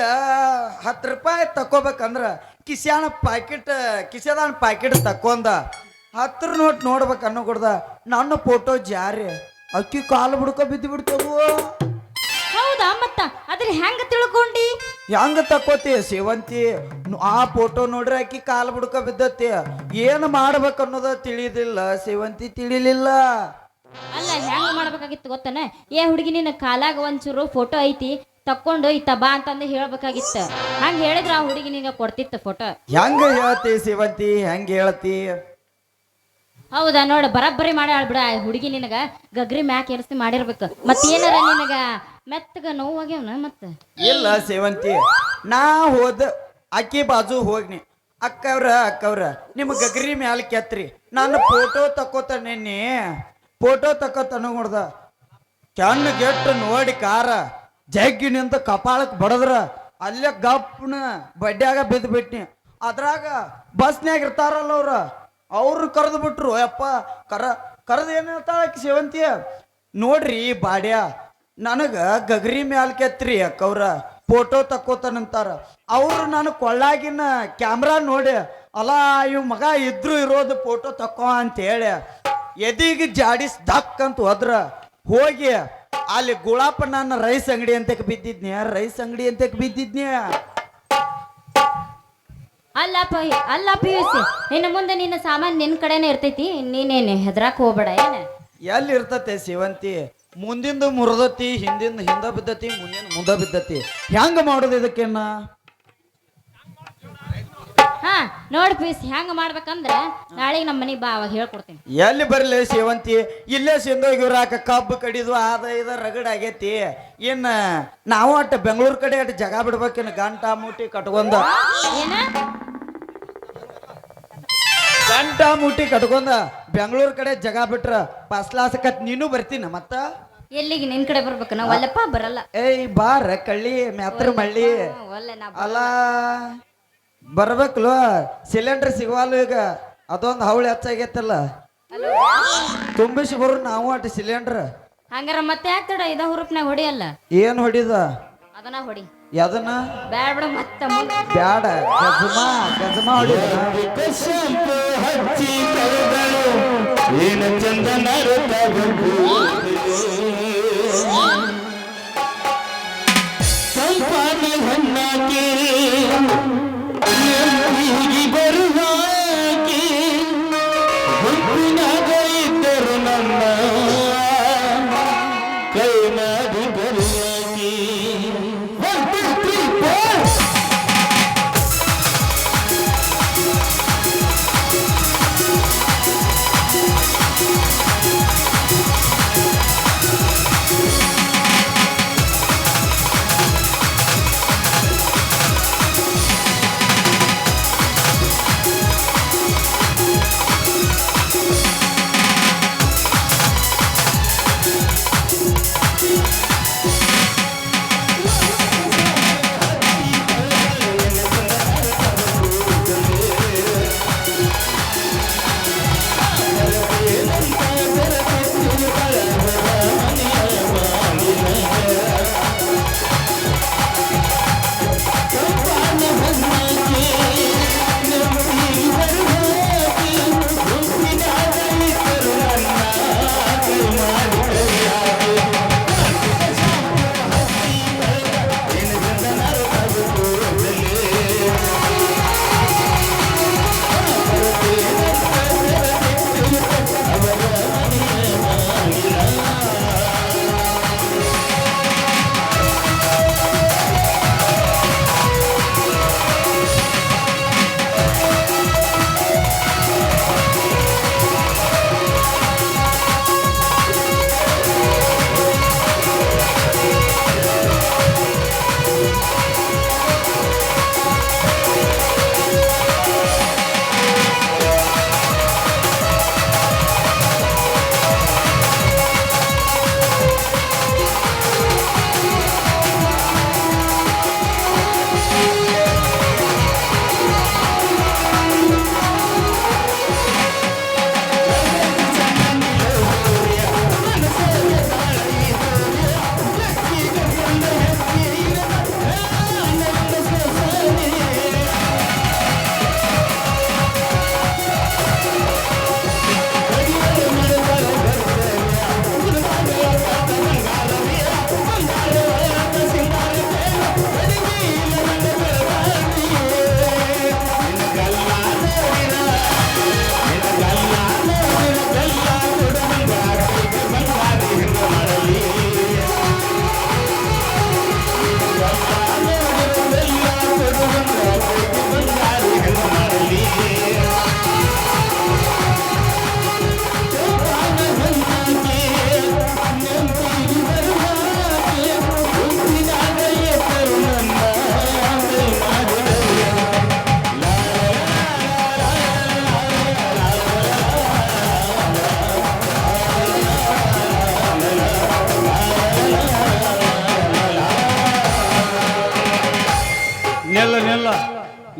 10 ರೂಪಾಯಿ ತಕೋಬೇಕಂದ್ರ ಕಿಸೆದಾನ ಪ್ಯಾಕೆಟ್ ತಕೊಂಡ 10 ನೋಟ್ ನೋಡ್ಬೇಕು ಅನ್ನೋ ಕೊಡ್ದ ನನ್ನ ಫೋಟೋ ಜಾರಿ ಅಕ್ಕಿ ಕಾಲು ಬಿಡ್ಕೊ ಬಿದ್ದು ಬಿಡ್ತವು. ಹೌದಾ ಮತ್ತ ಅದ್ರ ಹೆಂಗ ತಿಳ್ಕೊಂಡಿ? ಹೆಂಗ ತಕೋತಿ ಸೇವಂತಿ? ಆ ಫೋಟೋ ನೋಡ್ರಿ ಆಕಿ ಕಾಲು ಬಿಡ್ಕೊ ಬಿದ್ದತಿ. ಏನು ಮಾಡ್ಬೇಕು ಅನ್ನೋದ ತಿಳಿದಿಲ್ಲ ಸೇವಂತಿ, ತಿಳಿಲಿಲ್ಲ. ಅಲ್ಲ ಹೆಂಗ ಮಾಡ್ಬೇಕಾಗಿತ್ತು ಗೊತ್ತನ? ಏ ಹುಡುಗಿ ನಿನ್ನ ಕಾಲಾಗ ಒಂಚೂರು ಫೋಟೋ ಐತಿ ತಕ್ಕೊಂಡು ಇತ್ತ ಬಾ ಅಂತಂದು ಹೇಳ್ಬೇಕಾಗಿತ್ತ. ಹಂಗ ಹೇಳಿದ್ರ ಆ ಹುಡುಗಿ ನಿಂಗ ಕೊಡ್ತಿತ್ತ ಫೋಟೋ. ಹೆಂಗ ಹೇಳ್ತಿ ಸೇವಂತಿ, ಹೆಂಗ ಹೇಳ್ತಿ? ಹೌದಾ ನೋಡ ಬರಬ್ಬರಿ ಮಾಡಿ ಬಿಡ ಹುಡುಗಿ ನಿನಗ ಗಗ್ರಿ ಮ್ಯಾಕ್ ಏರಿಸಿ ಮಾಡಿರ್ಬೇಕು. ಮತ್ತೇನಾರ ನಿನಗ ಮೆತ್ತಗ ನೋವಾಗ್ಯವನ ಮತ್ತ? ಇಲ್ಲ ಸೇವಂತಿ, ನಾ ಹೋದ ಅಕ್ಕಿ ಬಾಜು ಹೋಗ್ನಿ ಅಕ್ಕವ್ರ ನಿಮ್ಮ ಗಗ್ರಿ ಮ್ಯಾಲ ಕೆತ್ರಿ ನಾನು ಫೋಟೋ ತಕೋತಾನೆ. ಫೋಟೋ ತಕೋತಾನ ನೋಡ್ದ ಕಣ್ಣು ಗೆಟ್ಟು ನೋಡಿ ಕಾರ ಜಗ್ಗಿನಿಂದ ಕಪಾಳಕ್ ಬಡದ್ರ ಅಲ್ಲೇ ಗಪ್ನ ಬಡ್ಡ್ಯಾಗ ಬಿದ್ದು ಬಿಟ್ನಿ. ಅದ್ರಾಗ ಬಸ್ನ್ಯಾಗ ಇರ್ತಾರಲ್ಲ ಅವ್ರು ಕರೆದು ಬಿಟ್ರು. ಯಪ್ಪ ಕರೆದು ಏನ್ ಹೇಳ್ತಾಳ ಸೇವಂತಿ? ನೋಡ್ರಿ ಬಾಡ್ಯ ನನಗ ಗಗರಿ ಮ್ಯಾಲ ಕೆತ್ರಿ ಅಕ್ಕವ್ರ ಫೋಟೋ ತಕ್ಕೋತಾನಂತಾರ. ಅವ್ರು ನಾನು ಕೊಳ್ಳಾಗಿನ ಕ್ಯಾಮ್ರಾ ನೋಡಿ ಅಲ್ಲ ಇವ್ ಮಗ ಇದ್ರು ಇರೋದು ಫೋಟೋ ತಕ್ಕೋ ಅಂತ ಹೇಳಿ ಎದಿಗೆ ಜಾಡಿಸ್ ದಕ್ ಅಂತ ಹೋದ್ರ ಹೋಗಿ ಅಲ್ಲಿ ಗುಳಾಪ ನಾನು ರೈಸ್ ಅಂಗಡಿ ಅಂತ ಬಿದ್ದಿದ್ನಿ. ಅಲ್ಲ ಪಿಯುಸಿ ಇನ್ನು ಮುಂದೆ ನಿನ್ನ ಸಾಮಾನ್ ನಿನ್ ಕಡೆನೆ ಇರ್ತೈತಿ, ನೀನೇನೆ ಹೆದರಾಕ್ ಹೋಗ್ಬೇಡ. ಏನ ಎಲ್ಲಿ ಇರ್ತತೆ ಸೇವಂತಿ? ಮುಂದಿಂದ ಮುರಿದತಿ, ಹಿಂದಿಂದ ಹಿಂದ ಬಿದ್ದತಿ, ಮುಂದ ಬಿದ್ದತಿ. ಹೆಂಗ ಮಾಡೋದು ಇದಕ್ಕೇನ? ಹಾ ನೋಡ್ ಪಿಯುಸಿ ಹೆಂಗ ಮಾಡ್ಬೇಕಂದ್ರ ನಾಳೆಗೆ ನಮ್ಮ ಮನೆಗೆ ಬಾ, ಅವಾಗ ಹೇಳ್ಕೊಡ್ತೀನಿ. ಎಲ್ಲಿ ಬರ್ಲಿ ಸೇವಂತಿ? ಇಲ್ಲೇ ಸಿಂಧೋಗಿರಾಕ ಕಬ್ಬು ಕಡಿದು ಆದ ಇದ ರಗಡ್ ಆಗೇತಿ. ಇನ್ನ ನಾವು ಅಟ್ಟ ಬೆಂಗಳೂರು ಕಡೆ ಅಟ್ ಜಗ ಬಿಡ್ಬೇಕೇನ ಗಂಟ ಮುಟ್ಟಿ ಕಟ್ಕೊಂಡ ಬೆಂಗಳೂರು ಕಡೆ ಜಗ ಬಿಟ್ರ ಫಸ್ಟ್ ಕ್ಲಾಸ್ ಕತ್ ನೀನು ಬರ್ತೀನ ಮತ್ತ ಎಲ್ಲಿಗೆ ನಿನ್ ಕಡೆ ಬರ್ಬೇಕು? ನಾವು ಅಲ್ಲಪ್ಪ ಬರಲ್ಲ. ಏಯ್ ಬಾರ ಕಳ್ಳಿ ಮ್ಯಾತ್ರ ಮಳ್ಳಿ ಅಲ್ಲ ಬರ್ಬೇಕಲ್ವ? ಸಿಲಿಂಡರ್ ಸಿಗವಲ್ಲ ಈಗ, ಅದೊಂದು ಹವಳಿ ಹೆಚ್ಚಾಗೈತಲ್ಲ. ತುಂಬಿಸಿ ಬರು ನಾವು ಅಟ್ ಸಿಲಿಂಡರ್. ಹಂಗಾರ ಮತ್ತೆ ಯಾಕೆ ಇದ ಹುರುಪ್ನಾಗ ಹೊಡಿಯಲ್ಲ? ಏನ್ ಹೊಡಿದ? ಅದನ್ನ ಹೊಡಿ. ಯಾದನ್ನ ಬ್ಯಾಡ ಬಿಡ ಮತ್ತ ಬ್ಯಾಡ ಗಜಮಾ ಹೊಡಿದ.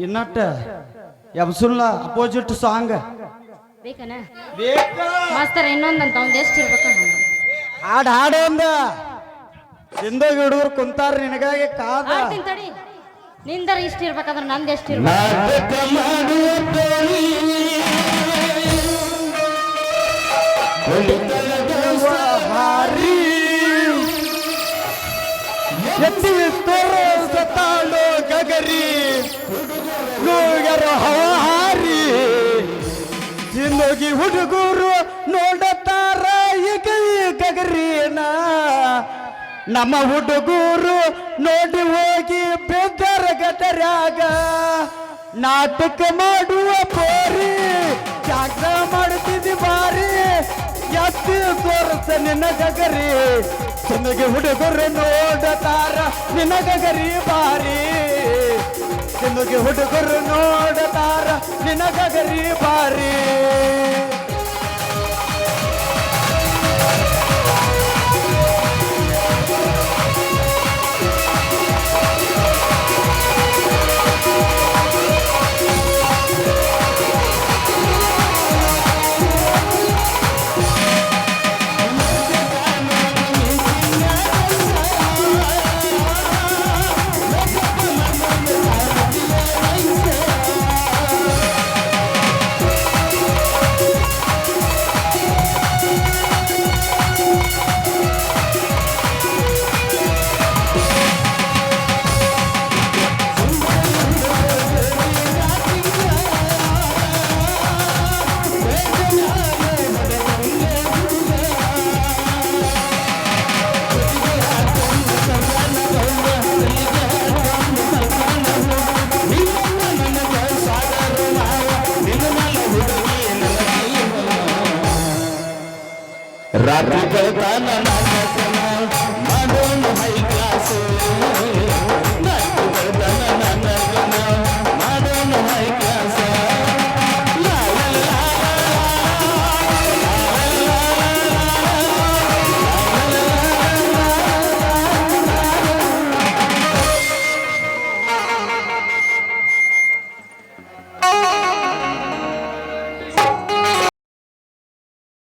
ಇನ್ನಟ್ಟ ಎಬ್ಸುಲ್ಲ ಅಪೋಸಿಟ್ ಸಾಂಗ್ ಬೇಕನ ಮಾಸ್ತರ ಇನ್ನೊಂದಂತ ಅವ್ನ್ ಎಷ್ಟು ಇರ್ಬೇಕ ಹಾಡು ಹಾಡು ಅಂದ ಸಿಂಧೋಗಿ ಹುಡುಗರು ಕುಂತಾರ ನಿನಗಾಗಿ ಕಾದ ಆಡ್ತೀನಿ ತಡಿ ನಿಂದರ ಇಷ್ಟ ಇರ್ಬೇಕಂದ್ರ ನಂದು ಎಷ್ಟು ಇರ್ಬೇಕು ನಾಟಕ ಮಾಡುವ ತೋಳಿ, ಹಾರಿ ಎತ್ತಿ ತೋರಿಸತಾಳೋ ಗಗರಿ ನೂಗರು ಹಾರಿ ಸಿಂಧೋಗಿ ಹುಡುಗರು ನೋಡತಾರ ಈಗ ಈ ಗಗರಿನ ನಮ್ಮ ಹುಡುಗರು ನೋಡಿ ಹೋಗಿ ಬೆದರ ಗದರ್ಯಾಗ ನಾಟಕ ಮಾಡುವ ಬೋರಿ ಜಾಗ ಮಾಡುತ್ತಿದ್ದಿ ಬಾರಿ ಎತ್ತಿ ತೋರಿಸ ನಿನ್ನ ಗಗರಿ ಸಿಂಧೋಗಿ ಹುಡುಗರು ನೋಡತಾರ ನಿನ್ನ ಗಗರಿ ಬಾರಿ ಸಿಂಧೋಗಿ ಹುಡುಗರು ನೋಡತಾರ ನಿನ್ನ ಗಗರಿ ಬಾರಿ ರಾತ್ರಿ ಬೆಳತಾನ